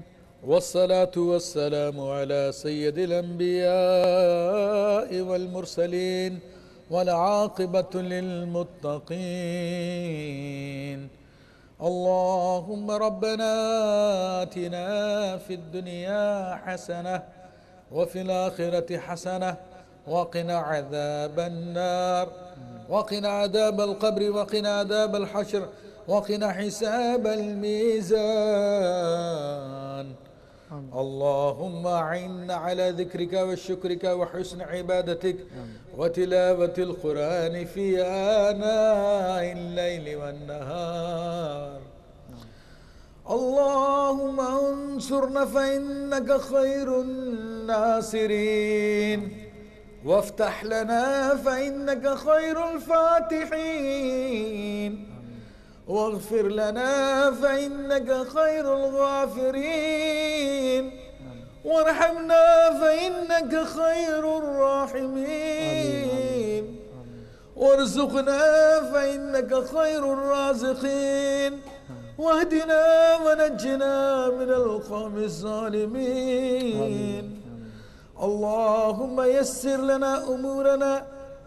والصلاة والسلام على سيد الأنبياء والمرسلين والعاقبة للمتقين اللهم ربنا آتنا في الدنيا حسنة وفي الآخرة حسنة وقنا عذاب النار وقنا عذاب القبر وقنا عذاب الحشر وقنا حساب الميزان اللهم أعنا على ذكرك وشكرك وحسن عبادتك وتلاوة القرآن في آناء الليل والنهار اللهم انصرنا فإنك خير الناصرين وافتح لنا فإنك خير الفاتحين واغفر لنا فإنك خير الغافرين وارحمنا فإنك خير الراحمين وارزقنا فإنك خير الرازقين واهدنا ونجنا من القوم الظالمين اللهم يسر لنا أمورنا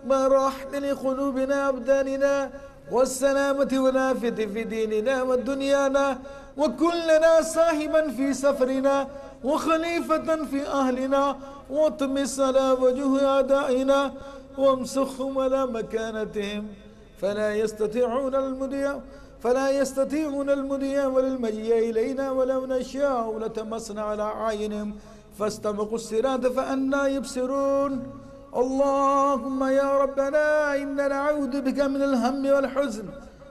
ما راحت لقلوبنا أبداننا والسلامة والعافية في ديننا ودنيانا وكلنا صاحبا في سفرنا وخليفة في أهلنا واطمس على وجوه أعدائنا وامسخهم على مكانتهم فلا يستطيعون المضي والمجيء إلينا ولو نشاء لتمسنا على أعينهم فاستبقوا الصراط فأنى يبصرون اللهم يا ربنا إنا نعوذ بك من الهم والحزن،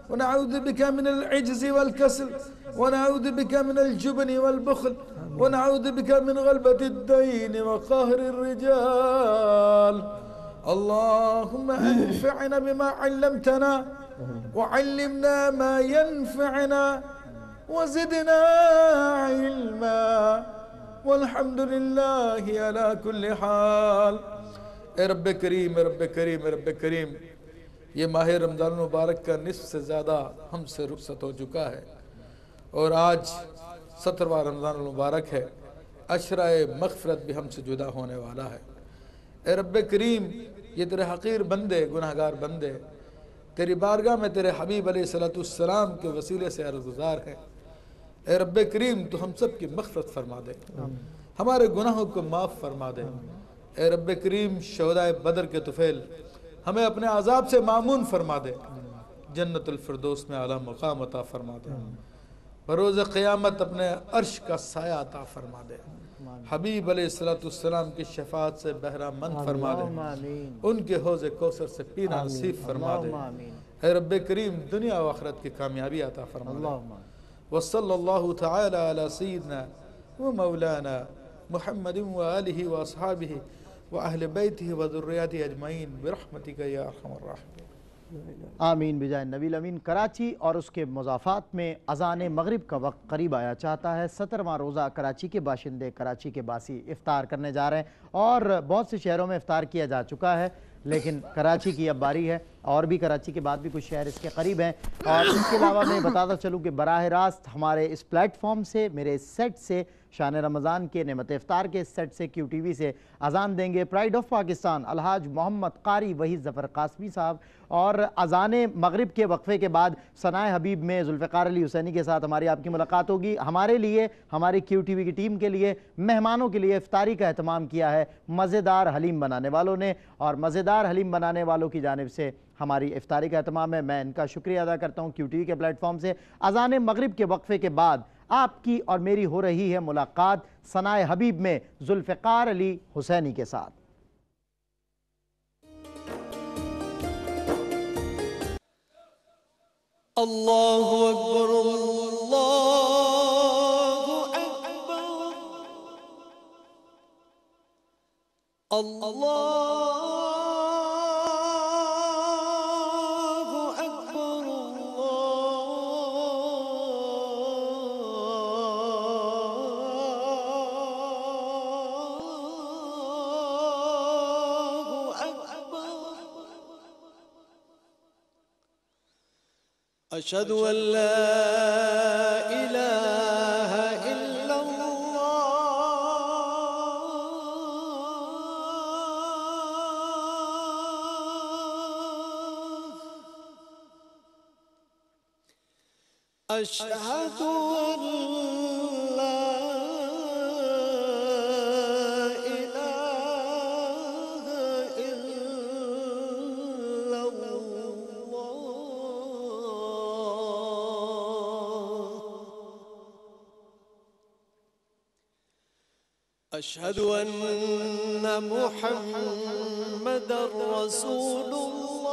ونعوذ بك من العجز والكسل، ونعوذ بك من الجبن والبخل، ونعوذ بك من غلبة الدين وقهر الرجال. اللهم انفعنا بما علمتنا، وعلمنا ما ينفعنا، وزدنا علما، والحمد لله على كل حال. اے رب کریم، اے رب کریم، اے رب کریم، یہ ماہ رمضان المبارک کا نصف سے زیادہ ہم سے رخصت ہو چکا ہے، اور آج 17واں رمضان المبارک ہے. عشرہ مغفرت بھی ہم سے جدا ہونے والا ہے. اے رب کریم، یہ تیرے حقیر بندے، گناہگار بندے تیری بارگاہ میں تیرے حبیب علیہ السلام کے وسیلے سے عرضگزار ہیں. اے رب کریم، تو ہم سب کی مغفرت فرما دے، ہمارے گناہوں کو معاف فرما دے. اے رب کریم، شہدائے بدر کے طفیل ہمیں اپنے عذاب سے معمون فرما دے، جنت الفردوس میں اعلیٰ مقام عطا فرما دے، بروز قیامت اپنے عرش کا سایہ عطا فرما دے، حبیب علیہ السلام کی شفاعت سے بہرہ مند فرما دے، ان کے حوض کوثر سے پینا نصیب فرما دے. اے رب کریم، دنیا و آخرت کی کامیابی عطا فرما دے. وصلی اللہ تعالی علی سیدنا و مولانا محمد و آلہ و اصحابہ و اہل بیتہ و ذریاتہ اجمعین برحمتک یا ارحم الراحمین. آمین بجائے نبی الامین. کراچی اور اس کے مضافات میں اذان مغرب کا وقت قریب آیا چاہتا ہے. 17واں روزہ کراچی کے باشندے، کراچی کے باسی افطار کرنے جا رہے ہیں، اور بہت سے شہروں میں افطار کیا جا چکا ہے، لیکن کراچی کی اب باری ہے، اور بھی کراچی کے بعد بھی کچھ شہر اس کے قریب ہیں. اور اس کے علاوہ میں بتاتا چلوں کہ براہ راست ہمارے اس پلیٹ فارم سے، میرے اس سیٹ سے، شان رمضان کے نعمت افطار کے سیٹ سے، کیو ٹی وی سے اذان دیں گے پرائیڈ آف پاکستان الحاج محمد قاری وحید ظفر قاسمی صاحب. اور اذان مغرب کے وقفے کے بعد ثنائے حبیب میں ذوالفقار علی حسینی کے ساتھ ہماری آپ کی ملاقات ہوگی. ہمارے لیے، ہماری کیو ٹی وی کی ٹیم کے لیے، مہمانوں کے لیے افطاری کا اہتمام کیا ہے مزیدار حلیم بنانے والوں نے، اور مزیدار حلیم بنانے والوں کی جانب سے ہماری افطاری کا اہتمام ہے. میں ان کا شکریہ ادا کرتا ہوں کیو ٹی وی کے پلیٹ فارم سے. اذان مغرب کے وقفے کے بعد آپ کی اور میری ہو رہی ہے ملاقات ثنائے حبیب میں ذوالفقار علی حسینی کے ساتھ. اللہ اکبر، اللہ اکبر، اللہ أشهد أن لا إله إلا الله أشهد أن لا إله إلا الله أشهد أن محمد رسول الله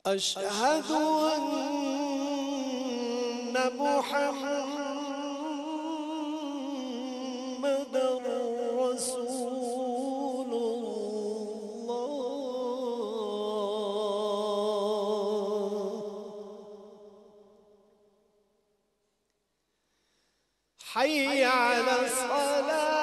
أشهد أن محمد رسول الله حي على الصلاة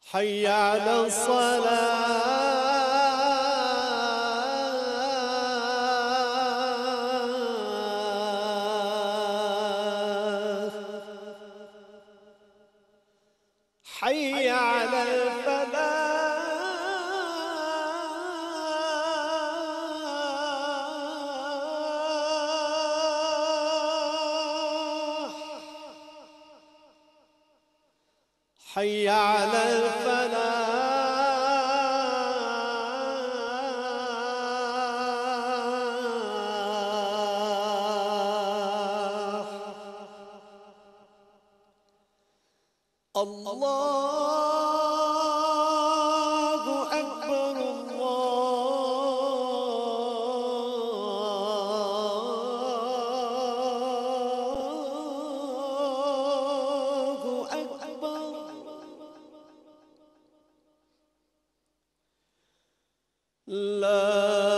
حي على الصلاة حي على الفلاح حي على الفلاح. الله أكبر الله أكبر. لا